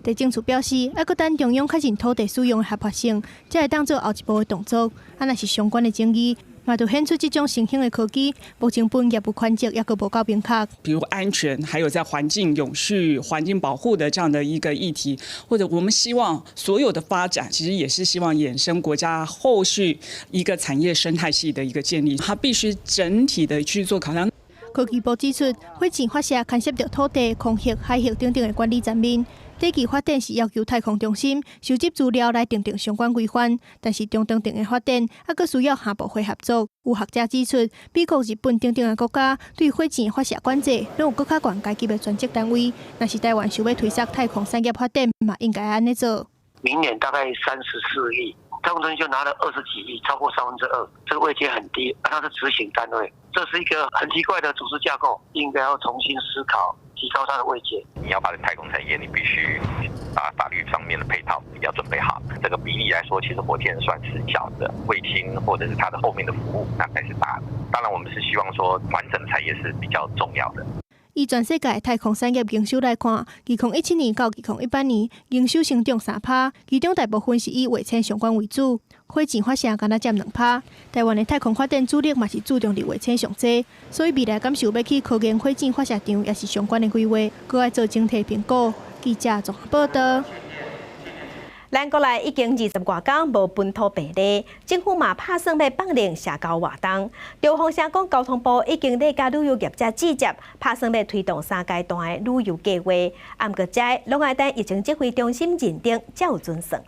Speaker 3: 地政处表示，还阁等中央确认土地使用的合法性，才会当做后一步的动作。若是相关的争议，嘛就显出这种新兴的科技，目前本业务环节也阁无够明确。
Speaker 10: 比如安全，还有在环境永续、环境保护的这样的一个议题，或者我们希望所有的发展，其实也是希望衍生国家后续一个产业生态系的一个建立，它必须整体的去做考量。
Speaker 3: 科技部指出，火箭发射牵涉到土地、空域、海域等等的管理层面。第一发展是要求太空中心收集资料来订定相关规范，但是中等型的发展还阁需要下部会合作。有学者指出，美国、日本等等的国家对火箭发射管制，拢有更较悬阶级的专职单位。若是台湾想要推动太空产业发展，嘛应该安尼做。
Speaker 22: 明年大概34亿，太空中心就拿了20几亿，超过2/3，这个位阶很低，它是执行单位，这是一个很奇怪的组织架构，应该要重新思考。提高它的位阶。
Speaker 23: 你要发展太空产业，你必须把法律上面的配套要准备好。这个比例来说，其实火箭算是小的，卫星或者是它的后面的服务，那才是大的。当然，我们是希望说完整的产业是比较重要的。
Speaker 3: 以全世界太空产业营收来看，2017年到2018年营收成长3%，其中大部分是以卫星相关为主。火箭发射敢若占2%，台湾的太空发展主力嘛是注重伫卫星上济，所以未来敢是有要去科研火箭发射场，也是相关的规划，搁要做整体评估。记者综合报道。
Speaker 1: 咱国内已经20多天无本土病例，政府嘛拍算要放令社交活动。中风社讲，交通部已经咧甲旅游业者直接拍算要推动3阶段的旅游计划，啊，毋过这拢要等疫情指挥中心认定才有准算。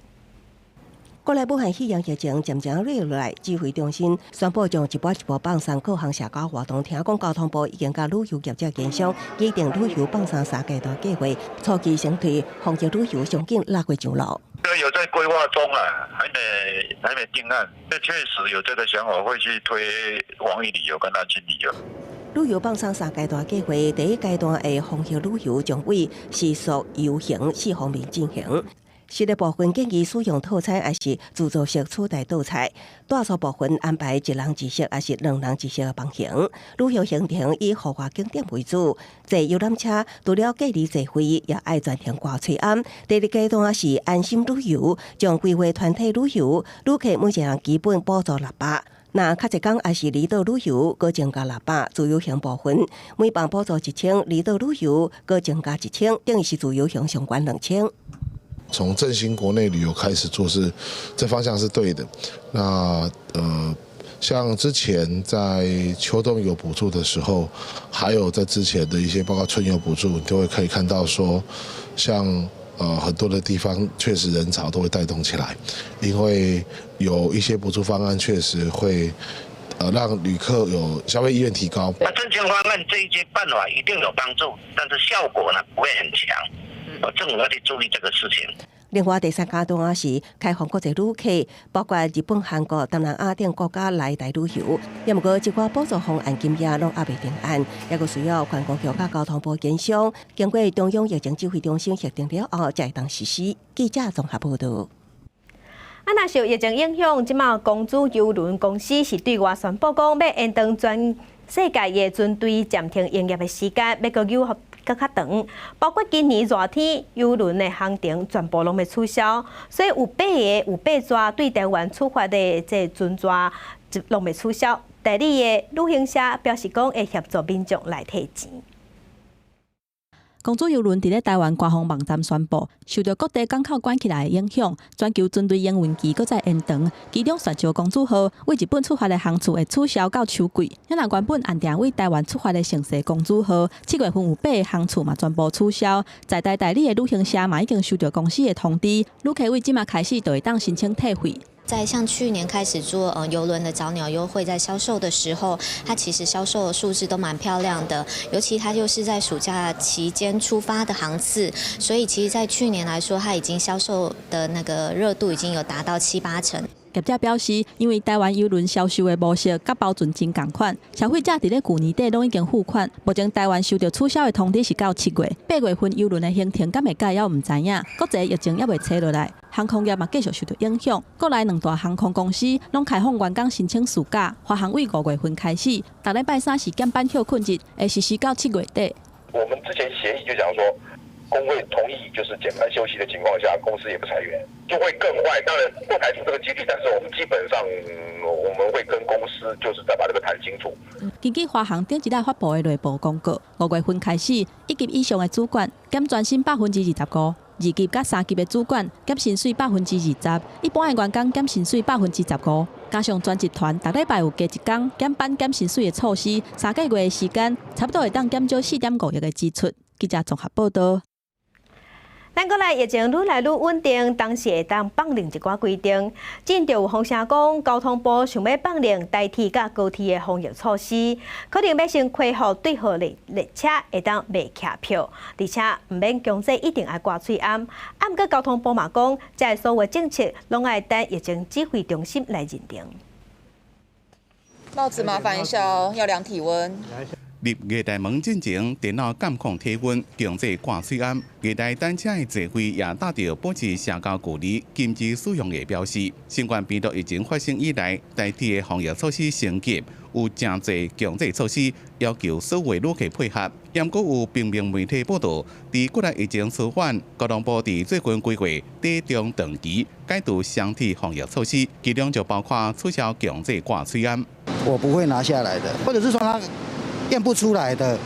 Speaker 24: 国内武汉肺炎疫情渐渐落来，指挥中心宣布将一步一步放松各项社交活动。听讲交通部已经甲旅游业者协商，拟定旅游放松3阶段计划，初期先推防疫旅游上紧6月上路。
Speaker 25: 有在规划中啊，还没定案。这确实有这个想法，会去推防疫旅游跟安心旅游。
Speaker 24: 旅游放松3阶段计划，第一阶段的防疫旅游将为时速、游行4方面进行。食的部分建议使用套餐，还是自助式取代倒菜；大数部分安排1人1席，还是2人1席的房型。旅游行程以豪华景点为主，坐游览车除了隔离坐飞，也爱暂停挂催安。第二阶段是安心旅游，将规划团体旅游，旅客每一人基本补助600。那较一天也是离岛旅游，搁增加600，自由行部分每班补助1000，离岛旅游搁增加1000，等于是自由行相关2000。
Speaker 26: 从振兴国内旅游开始做事，这方向是对的。那像之前在秋冬有补助的时候，还有在之前的一些包括春游补助，你都会可以看到说，像很多的地方确实人潮都会带动起来，因为有一些补助方案确实会让旅客有消费意愿提高。
Speaker 22: 那振兴方案这一些办法一定有帮助，但是效果呢不会很强。政府要去注意这个事情。
Speaker 24: 另外，第3阶段是开放国际旅客，包括日本、韩国、东南亚等国家来台旅游。也毋过，一寡补助方案今夜拢还未定案，也阁需要观光局甲交通部协商，经过中央疫情指挥中心核定了后，才会当实施。记者综合报道。
Speaker 1: 若受疫情影响，即马公主邮轮公司是对外宣布讲，要延长全世界的船队暂停营业的时间，要搁优合更较长。包括今年热天，邮轮的行程全部拢要取消，所以有8抓对台湾出发的这船只拢要取消。代理的旅行社表示讲，会协助民众来退钱。
Speaker 6: 公主邮轮伫咧台湾官方网站宣布，受到各地港口关起来的影响，全球船队营运期搁再延长。其中全球公主号为日本出发的航次会取消到秋季，也若原本按定为台湾出发的城市公主号，7月份有8个航次嘛全部取消。在台代理的旅行社嘛已经收到公司的通知，旅客为即马开始就会当申请退费。
Speaker 5: 在像去年开始做邮轮的早鸟优惠，在销售的时候，它其实销售的数字都蛮漂亮的，尤其它就是在暑假期间出发的航次，所以其实在去年来说，它已经销售的那个热度已经有达到7、8成。
Speaker 6: 业者表示，因为台湾邮轮销售的模式甲包准真同款，消费者伫咧去年底拢已经付款。目前台湾收到取消的通知是到7月，8月份邮轮的行程敢会改，也唔知影。国际疫情也未吹落来，航空业嘛继续受到影响。国内2大航空公司拢开放员工申请暑假，发航为5月份开始，逐礼拜3是减班休困日，会实施到7月底。
Speaker 9: 我们之前协议就讲说，工会同意就是减班休息的情况下，公司也不裁员，就会更坏。当然不排除这个几率，但是我们基本上我们会跟公司就是再把这个谈清楚。
Speaker 6: 根据华航顶一日发布的内部公告，5月份开始，1级以上的主管减专薪25%，2级甲3级的主管减薪水20%，一般的员工减薪水15%。加上全集团逐礼拜有加一天减班减薪水的措施，3个月的时间，差不多会当减少4.5亿的支出。记者综合报道。
Speaker 1: 咱国内疫情愈来愈稳定，当时会当放另一寡规定。近就有风声讲，交通部想要放另代替甲高铁的防疫措施，可能要先恢复对号列车会当卖客票，而且唔免强制一定要挂喙罨。啊，毋过交通部嘛讲，这所有政策拢要等疫情指挥中心来认定。
Speaker 11: 帽子麻烦一下哦，要量体温。
Speaker 12: 入月台门进前，电脑监控体温，强制挂喙罨。月台单车的座位也搭着保持社交距离、禁止使用的标示。新冠病毒疫情发生以来，代替的防疫措施升级，有真侪强制措施，要求所有旅客配合。也阁有平面媒体报道，伫国内疫情趋缓，交通部伫最近规划短中长期改度相替防疫措施，其中就包括取消强制挂喙罨。
Speaker 14: 我不会拿下来的，或者是说他验不出来的，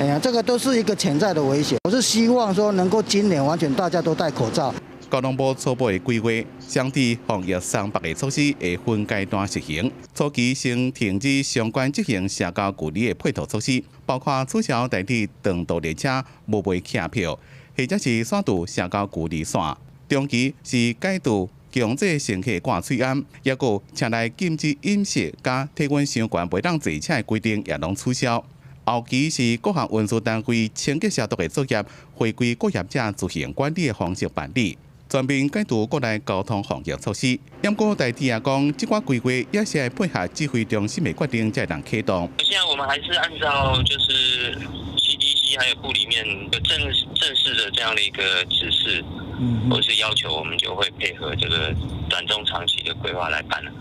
Speaker 14: 哎呀，这个都是一个潜在的危险。我是希望说能够今年完全大家都戴口罩。
Speaker 12: 交通部初步的规划，相对防疫3百个措施会分阶段实行。初期先停止相关执行社交距离的配套措施，包括取消代替长途列车无卖客票，或者是删除社交距离线。中期是改度强制乘客挂喙罨，也有车内禁止饮食加体温相悬袂当坐车的规定也拢取消。后期是各项运输单位清洁消毒的作业，回归各业者自行管理的方式办理，全面改读国内交通防疫措施。不过代替也讲，这款规划也是要配合指挥中心的决定才能启动。
Speaker 15: 现在我们还是按照就是CDC 还有部里面有正式的这样的一个指示。或是要求，我们就会配合这个短中长期的规划来办了。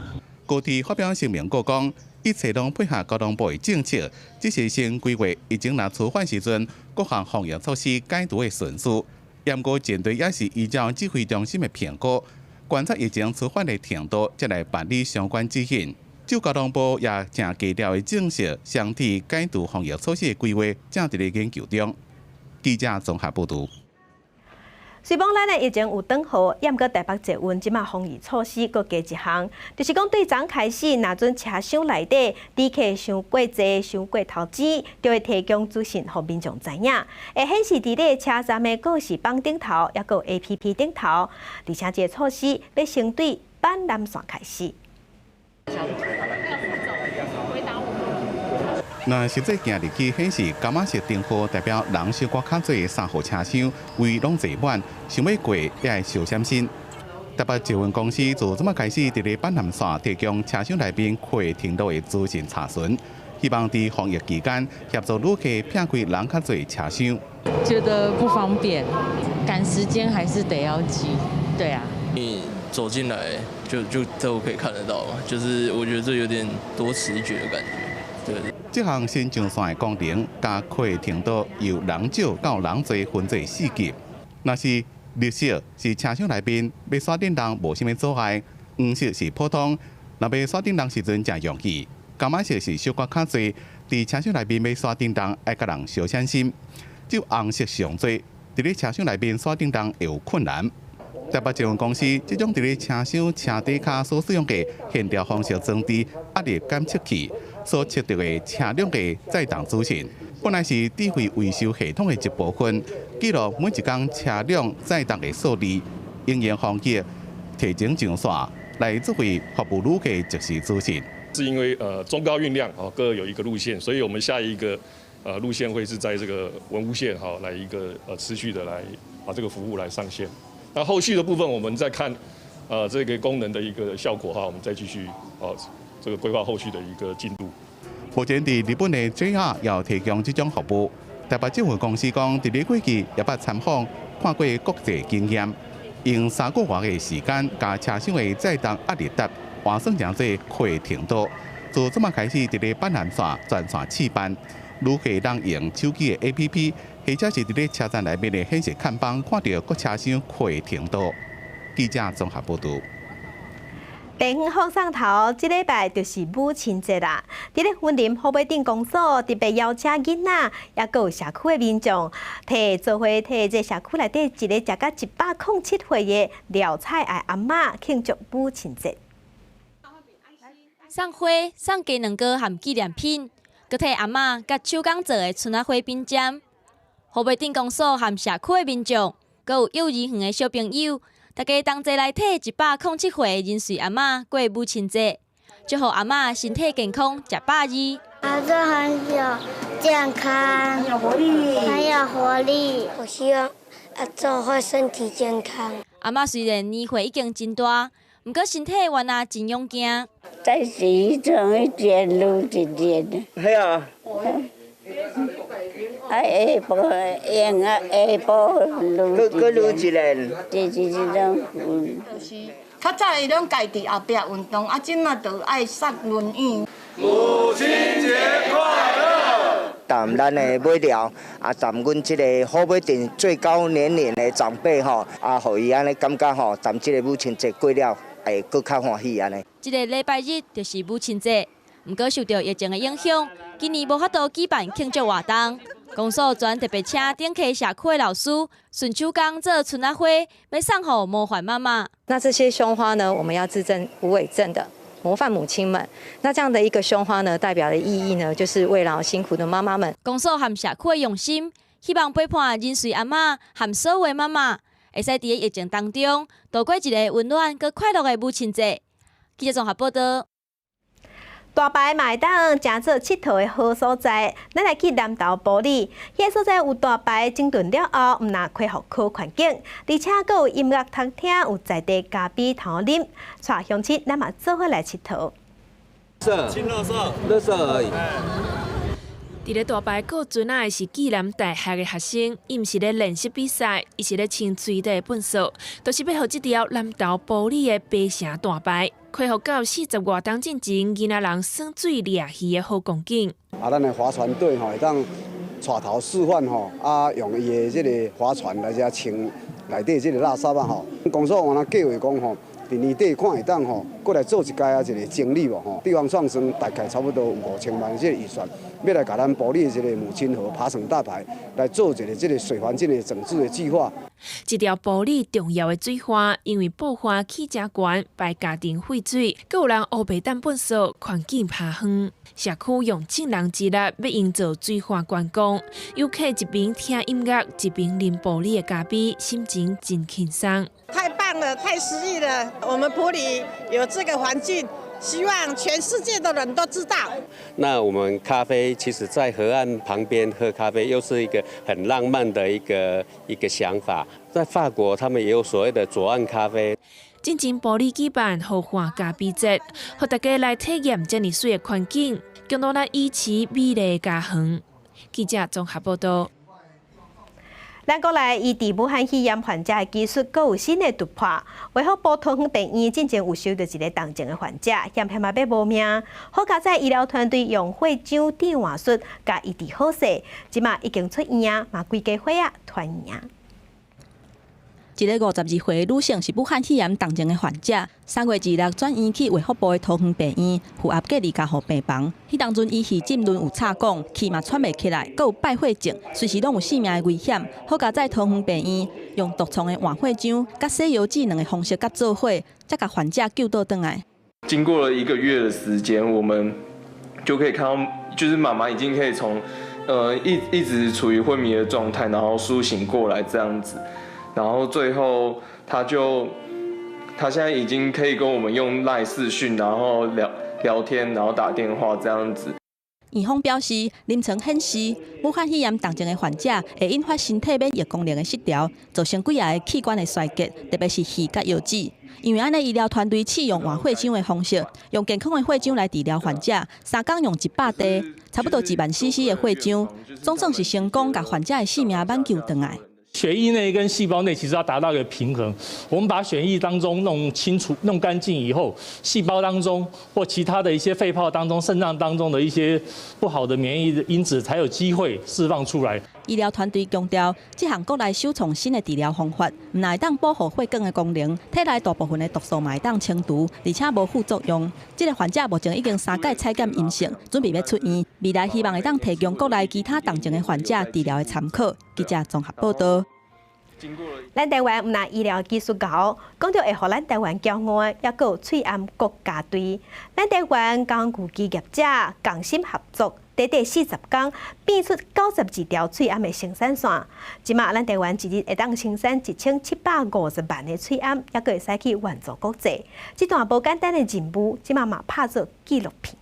Speaker 12: 高铁发表声明，讲一切拢配合交通部的政策，只是先规划已经拿出发时阵各项防疫措施解读的顺序。不过舰队也是依照指挥中心的评估，观察疫情出发的程度，才来办理相关指引。就交通部也正低调的证实，相替解读防疫措施的规划正伫咧研究中。记者综合报道。
Speaker 1: 虽讲咱的疫情有转好，也毋过台北捷运即马防疫措施搁加一项，就是讲对昨开始，若准车厢内底旅客伤过济、伤过头钱，就会提供资讯，互民众知影，会显示伫咧车站的告示板顶头，也有 APP 顶头，而且这个措施要先对板南线开始。
Speaker 12: 那实际行入去显示柑仔色灯号，代表人小可较侪3号车厢位拢坐满，想要过也要小心心。台北捷运公司自即马开始伫咧板南线提供车厢内面可停留的资讯查询，希望伫防疫期间协助旅客避开人较侪车厢。
Speaker 18: 觉得不方便，赶时间还是得要挤，对啊。
Speaker 28: 你走进来就都可以看得到嘛，就是我觉得这有点多此一举的感觉。
Speaker 12: 这项新上线的功能，加可停到由人少到人多分做4级。若是绿色是车厢内面要刷电人无啥物阻碍，黄色是普通，若要刷电人时阵正容易。柑仔色是小可较侪，伫车厢内面要刷电人爱甲人小心心。只有红色上多，伫咧车厢内面刷电人会有困难。台北捷运公司这种伫咧车厢车底卡所使用的线条方式装置压力监测器。所测到的车辆的载重资讯，本来是指挥维修系统的一部分，记录每一天车辆载重的数字，应用方式提前上线，来指挥服务旅客及时资讯。
Speaker 2: 是因为中高运量各有一个路线，所以我们下一个路线会是在这个文湖线来一个持续的来把这个服务来上线。那后续的部分我们再看这个功能的一个效果我们再继续这个规划后续的一个进度。
Speaker 12: 目前伫日本的 JR 要提供这种服务，台北政府公司讲，伫咧过去也捌参访看过国际经验，用3个月的时间，甲车厢的载重压力值换算成做客程度。自这么开始，伫咧板南线全线试办，旅客当用手机的 APP， 或者是伫咧车站内面的显示看板，看到各车厢客程度。记者综合报道。
Speaker 1: 地方放送头，这礼拜就是母亲节啦。伫咧云林河尾镇公所特别邀请囡仔，也佮有社区的民众，做伙替这社区内底一个食到107岁的廖彩爱阿嬷庆祝母亲节。
Speaker 4: 送花、送鸡卵糕和纪念品，佮替阿嬷甲手工做的春仔花饼针。河尾镇公所和社区的民众，佮有幼儿园的小朋友。大家同齐来替107岁人瑞阿嬷过母亲节，祝福阿嬷身体健康，吃饱二。
Speaker 13: 阿祖很有健康，很有活力。我希望阿祖会身体健康。
Speaker 4: 阿嬷虽然年岁已经真大，不过身体原来真勇敢。
Speaker 13: 在时钟一天愈一天。
Speaker 16: 系啊。
Speaker 13: 下晡用下晡愈一个，就是这种。
Speaker 17: 较早伊拢家己后壁运动，即马就爱塞轮椅。
Speaker 16: 母亲节快乐！
Speaker 19: 谈咱的尾条，谈阮即个河尾镇最高年龄的长辈互伊安尼感觉谈即个母亲节过了，会更较欢喜安尼。
Speaker 4: 这个礼拜日就是母亲节，不过受到疫情的影响，今年无法度举办庆祝活动。公所专特别请顶溪社区的老师顺手工做春仔花，要送给模范妈妈。
Speaker 20: 那这些胸花呢，我们要自赠无伪赠的，模范母亲们。那这样的一个胸花呢，代表的意义呢，就是慰劳辛苦的妈妈们。
Speaker 4: 公所和社区的用心，希望陪伴人瑞阿嬷和所有的妈妈，会使伫疫情当中度过一个温暖佮快乐的母亲节。记者综合报道。大排嘛会当正做佚佗的好所在，咱来去南投埔里，迄个所在有大排整顿了后，毋但开放好环境，而且阁有音乐通听，有在地咖啡通啉，带乡亲咱嘛做伙来佚佗。
Speaker 27: 清垃圾而已。
Speaker 29: 伫咧大排过阵仔的是暨南大学的学生，伊毋是咧练习比赛，伊是咧清水地粪扫，都是要互即条南投埔里的白城大排开放到40外档进前，囡仔人耍水掠鱼的好光景。
Speaker 30: 咱的划船队会当带头示范用伊的即个划船来遮清内底即个垃圾公所原来计划讲伫年底看会当过来做一届一个整理地方创生大概差不多5000万即个预算，要来甲咱埔里的即个母亲河爬绳大排来做一个即个水环境的整治的计划。
Speaker 29: 这条埔里重要的水花，因为爆发起真悬，排家庭废水，更有人乌白蛋粪扫，环境拍远。社区用1人之力要营造水花观光，游客一边听音乐，一边啉埔里的咖啡，心情真轻松。
Speaker 31: 太棒了，太诗意了！我们埔里有这个环境，希望全世界的人都知道。
Speaker 32: 那我们咖啡其实在河岸旁边喝咖啡，又是一个很浪漫的一个想法。在法国，他们也有所谓的左岸咖啡。
Speaker 29: 进前埔里举办豪华咖啡节，让大家来体验这么水的环境，共同来维持美丽的家园。记者综合报道。
Speaker 1: 咱国内医治武汉肺炎患者的技术阁有新的突破，为好保桃园病院之前有收到一个重症的患者，险险要无命。好佳在医疗团队用血浆电话术，甲医治好势，即马已经出院，嘛规家伙团圆。
Speaker 6: 一个52岁的女性是武汉肺炎重症的患者，3月26转院去卫福部的桃园病院，负压隔离加护病房。迄当阵伊是浸润有插管，气嘛喘袂起来，阁有败血症，随时拢有性命的危险。好佳在桃园病院用毒创的换血浆、甲洗油剂两个方式甲做伙，才甲患者救倒转来。
Speaker 33: 经过了1个月的时间，我们就可以看到，就是妈妈已经可以从一直处于昏迷的状态，然后苏醒过来这样子。然后最后，他他现在已经可以跟我们用 LINE 视讯，然后聊天，然后打电话这样子。
Speaker 6: 院方表示，临床显示，武汉肺炎重症的患者会引发身体免疫功能的失调，造成几个器官的衰竭，特别是肺甲腰子。因为安尼医疗团队试用换血浆的方式，用健康的血浆来治疗患者，3天用100滴，差不多1万 CC 的血浆，总算是成功，把患者的性命挽救回来。
Speaker 3: 血液内跟细胞内其实要达到一个平衡。我们把血液当中弄清楚、弄干净以后，细胞当中或其他的一些肺泡当中、肾脏当中的一些不好的免疫因子才有机会释放出来。
Speaker 6: 医疗团队强调，这项国内首创新的治疗方法，唔但会当保护血管的功能，体内大部分的毒素嘛会当清除，而且无副作用。这个患者目前已经3届采检阴性，准备要出院。未来希望会当提供国内其他重症的患者治疗的参考。记者综合报道。
Speaker 1: 咱台湾唔但医疗技术高，讲到会互咱台湾骄傲的，也有翠暗国家队。咱台湾工具机业者同心合作，短40天变出92条翠暗的生产线。即马咱台湾一日会当生产1750万的翠暗，也会使去援助国际。这段无简单的任务，即马嘛拍做纪录片。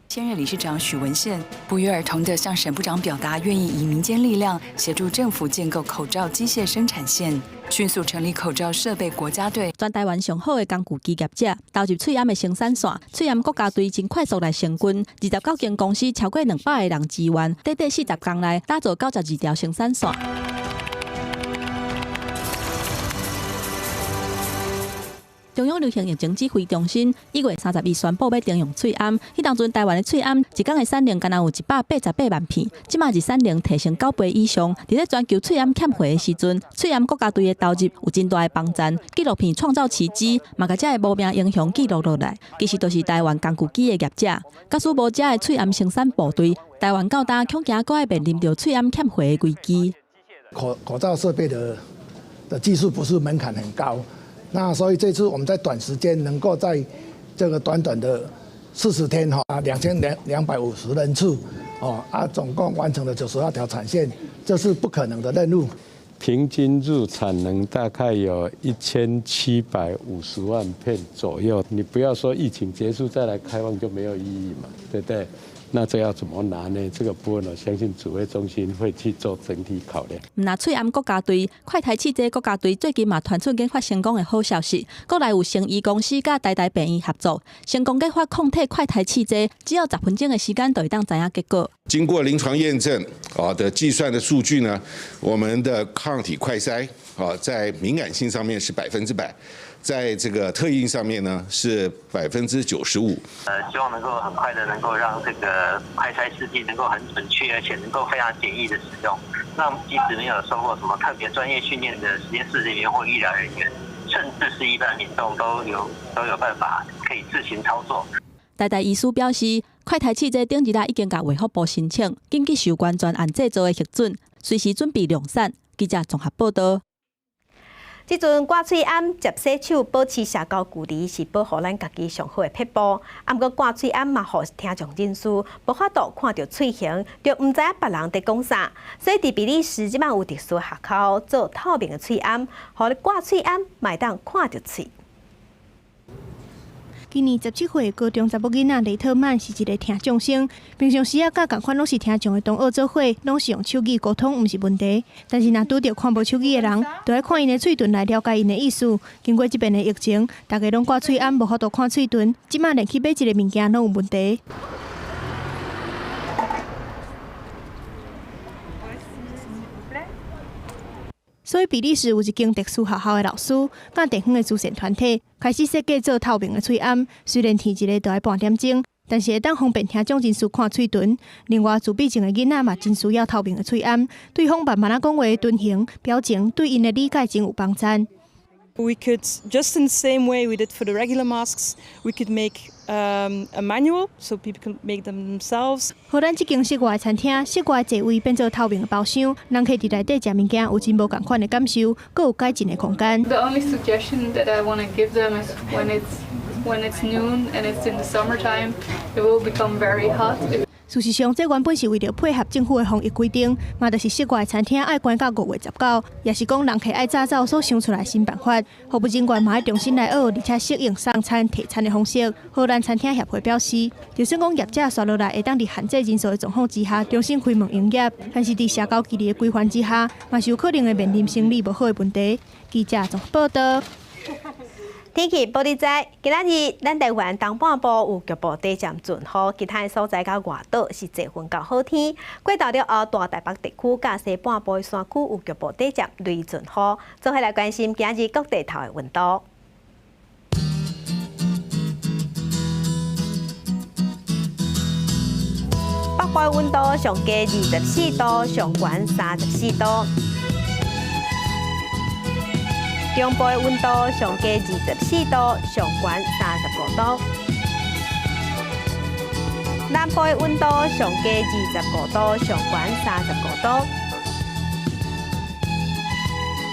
Speaker 5: 现任理事长许文宪不约而同地向沈部长表达愿意以民间力量协助政府建构口罩机械生产线，迅速成立口罩设备国家队。
Speaker 6: 全台湾上好的工具机业者投入翠暗的生产线，翠暗国家队真快速来成军，29间公司超过200个人支援，短40天内打造92条生产线。中央流行疫情指挥中心1月31宣布要停用翠暗，迄当阵台湾的翠暗一天的产量敢若有188万片，即马日产量提升9倍以上。伫咧全球翠暗欠货的时阵，翠暗国家队的投入有真大的帮赞。纪录片创造奇迹，嘛甲这个无名英雄记录落来，其实都是台湾工具机的业者。假使无这个翠暗生产部队，台湾到今恐惊阁会面临着翠暗欠货的危机。
Speaker 7: 口罩设备的技术不是门槛很高。那所以这次我们在短时间能够在这个短短的40天2250人次总共完成了92条产线，这是不可能的任务。
Speaker 32: 平均日产能大概有1750万片左右。你不要说疫情结束再来开放就没有意义嘛，对不对？那这要怎么拿呢？这个部分我相信指挥中心会去做整体考量。
Speaker 6: 那翠暗国家队、快台汽车国家队最近嘛传出研发成功的好消息，国内有生医公司甲台病院合作，成功研发抗体快台汽车，只要10分钟的时间就会当知影结果。
Speaker 8: 经过临床验证的计算的数据呢，我们的抗体快筛在敏感性上面是100%。在这个特应上面呢是95%。
Speaker 15: 希望能够很快的能够让这个快筛试剂能够很准确，而且能够非常简易的使用，让即使没有受过什么特别专业训练的实验室人员或医疗人员，甚至是一般民众都有办法可以自行操作。
Speaker 6: 台医师表示，快台汽车顶一日已经甲卫福部申请，紧急受关专案制造的核准，随时准备量产。记者综合报道。
Speaker 1: 即阵挂喙暗、接洗手、保持社交距离是保护咱家己上好的撇步。毋过挂喙暗嘛，互听众人士无法度看到喙形，就毋知影别人伫讲啥。所以伫比利时即摆有特殊学校做透明的喙暗，互你挂喙暗嘛当看到喙。
Speaker 9: 今年17岁高中查某囡仔雷特曼是一个听障生，平常时甲共款拢是听障的同学做伙，拢是用手语沟通，毋是问题。但是若拄着看无手语的人，就要看因的喙唇来了解因的意思。经过这边的疫情，大家拢挂喙暗，无法度看喙唇，即马连去买一个物件拢有问题。所以比利时有一间特殊学校的老师，甲地方的慈善团体开始设计做透明的喙暗。虽然天一个就要半点钟，但是会当方便听障人士看喙唇。另外，自闭症的囡仔嘛真需要透明的喙暗，对方慢慢啊讲话的蹲形、表情，对因的理解真有帮助。
Speaker 10: We could, just in the same way we did for the regular masks, we could make a manual so people can make them themselves.
Speaker 9: 互咱即间室外的餐厅，室外座位变做透明的包厢，人可以伫内底食物件，有真无共款的感受，阁有改进的空间。
Speaker 11: The only suggestion that I want to give them is when it's noon and it's in the summertime, it will become very hot.
Speaker 9: 事实上，这原本是为了配合政府的防疫规定，嘛，就是室外餐厅爱关到5月19，也是讲人客爱早走所想出来新办法。服务人员嘛要重新来学，而且适应送餐提餐的方式。荷兰餐厅协会表示，就算讲业者刷落来会当伫限制人数的状况之下，重新开门营业，但是伫社交距离的规范之下，嘛是有可能会面临生理不好的问题。记者综合报道。
Speaker 1: 天气报你知，今仔日咱台湾东半部有局部地渐阵雨，其他所在甲外岛是多云到好天。过到了后，大台北地区甲西半部的山区有局部地渐雷阵雨。做伙来关心今日各地头的温度。北部温度上低24度，上悬34度。中部的温度上低24度，上悬35度；南部的温度上低25度，上悬35度；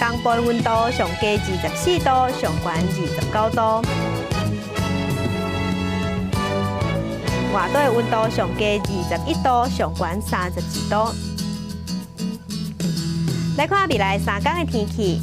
Speaker 1: 东部的温度上低24度，上悬29度；外岛的温度上低21度，上悬32度。来看未来3天的天气。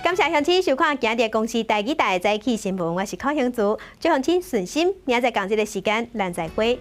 Speaker 1: 感谢乡亲收看今日的公视台语台早起新闻，我是邝兴竹，祝乡亲顺心，明仔载同一个时间咱再会。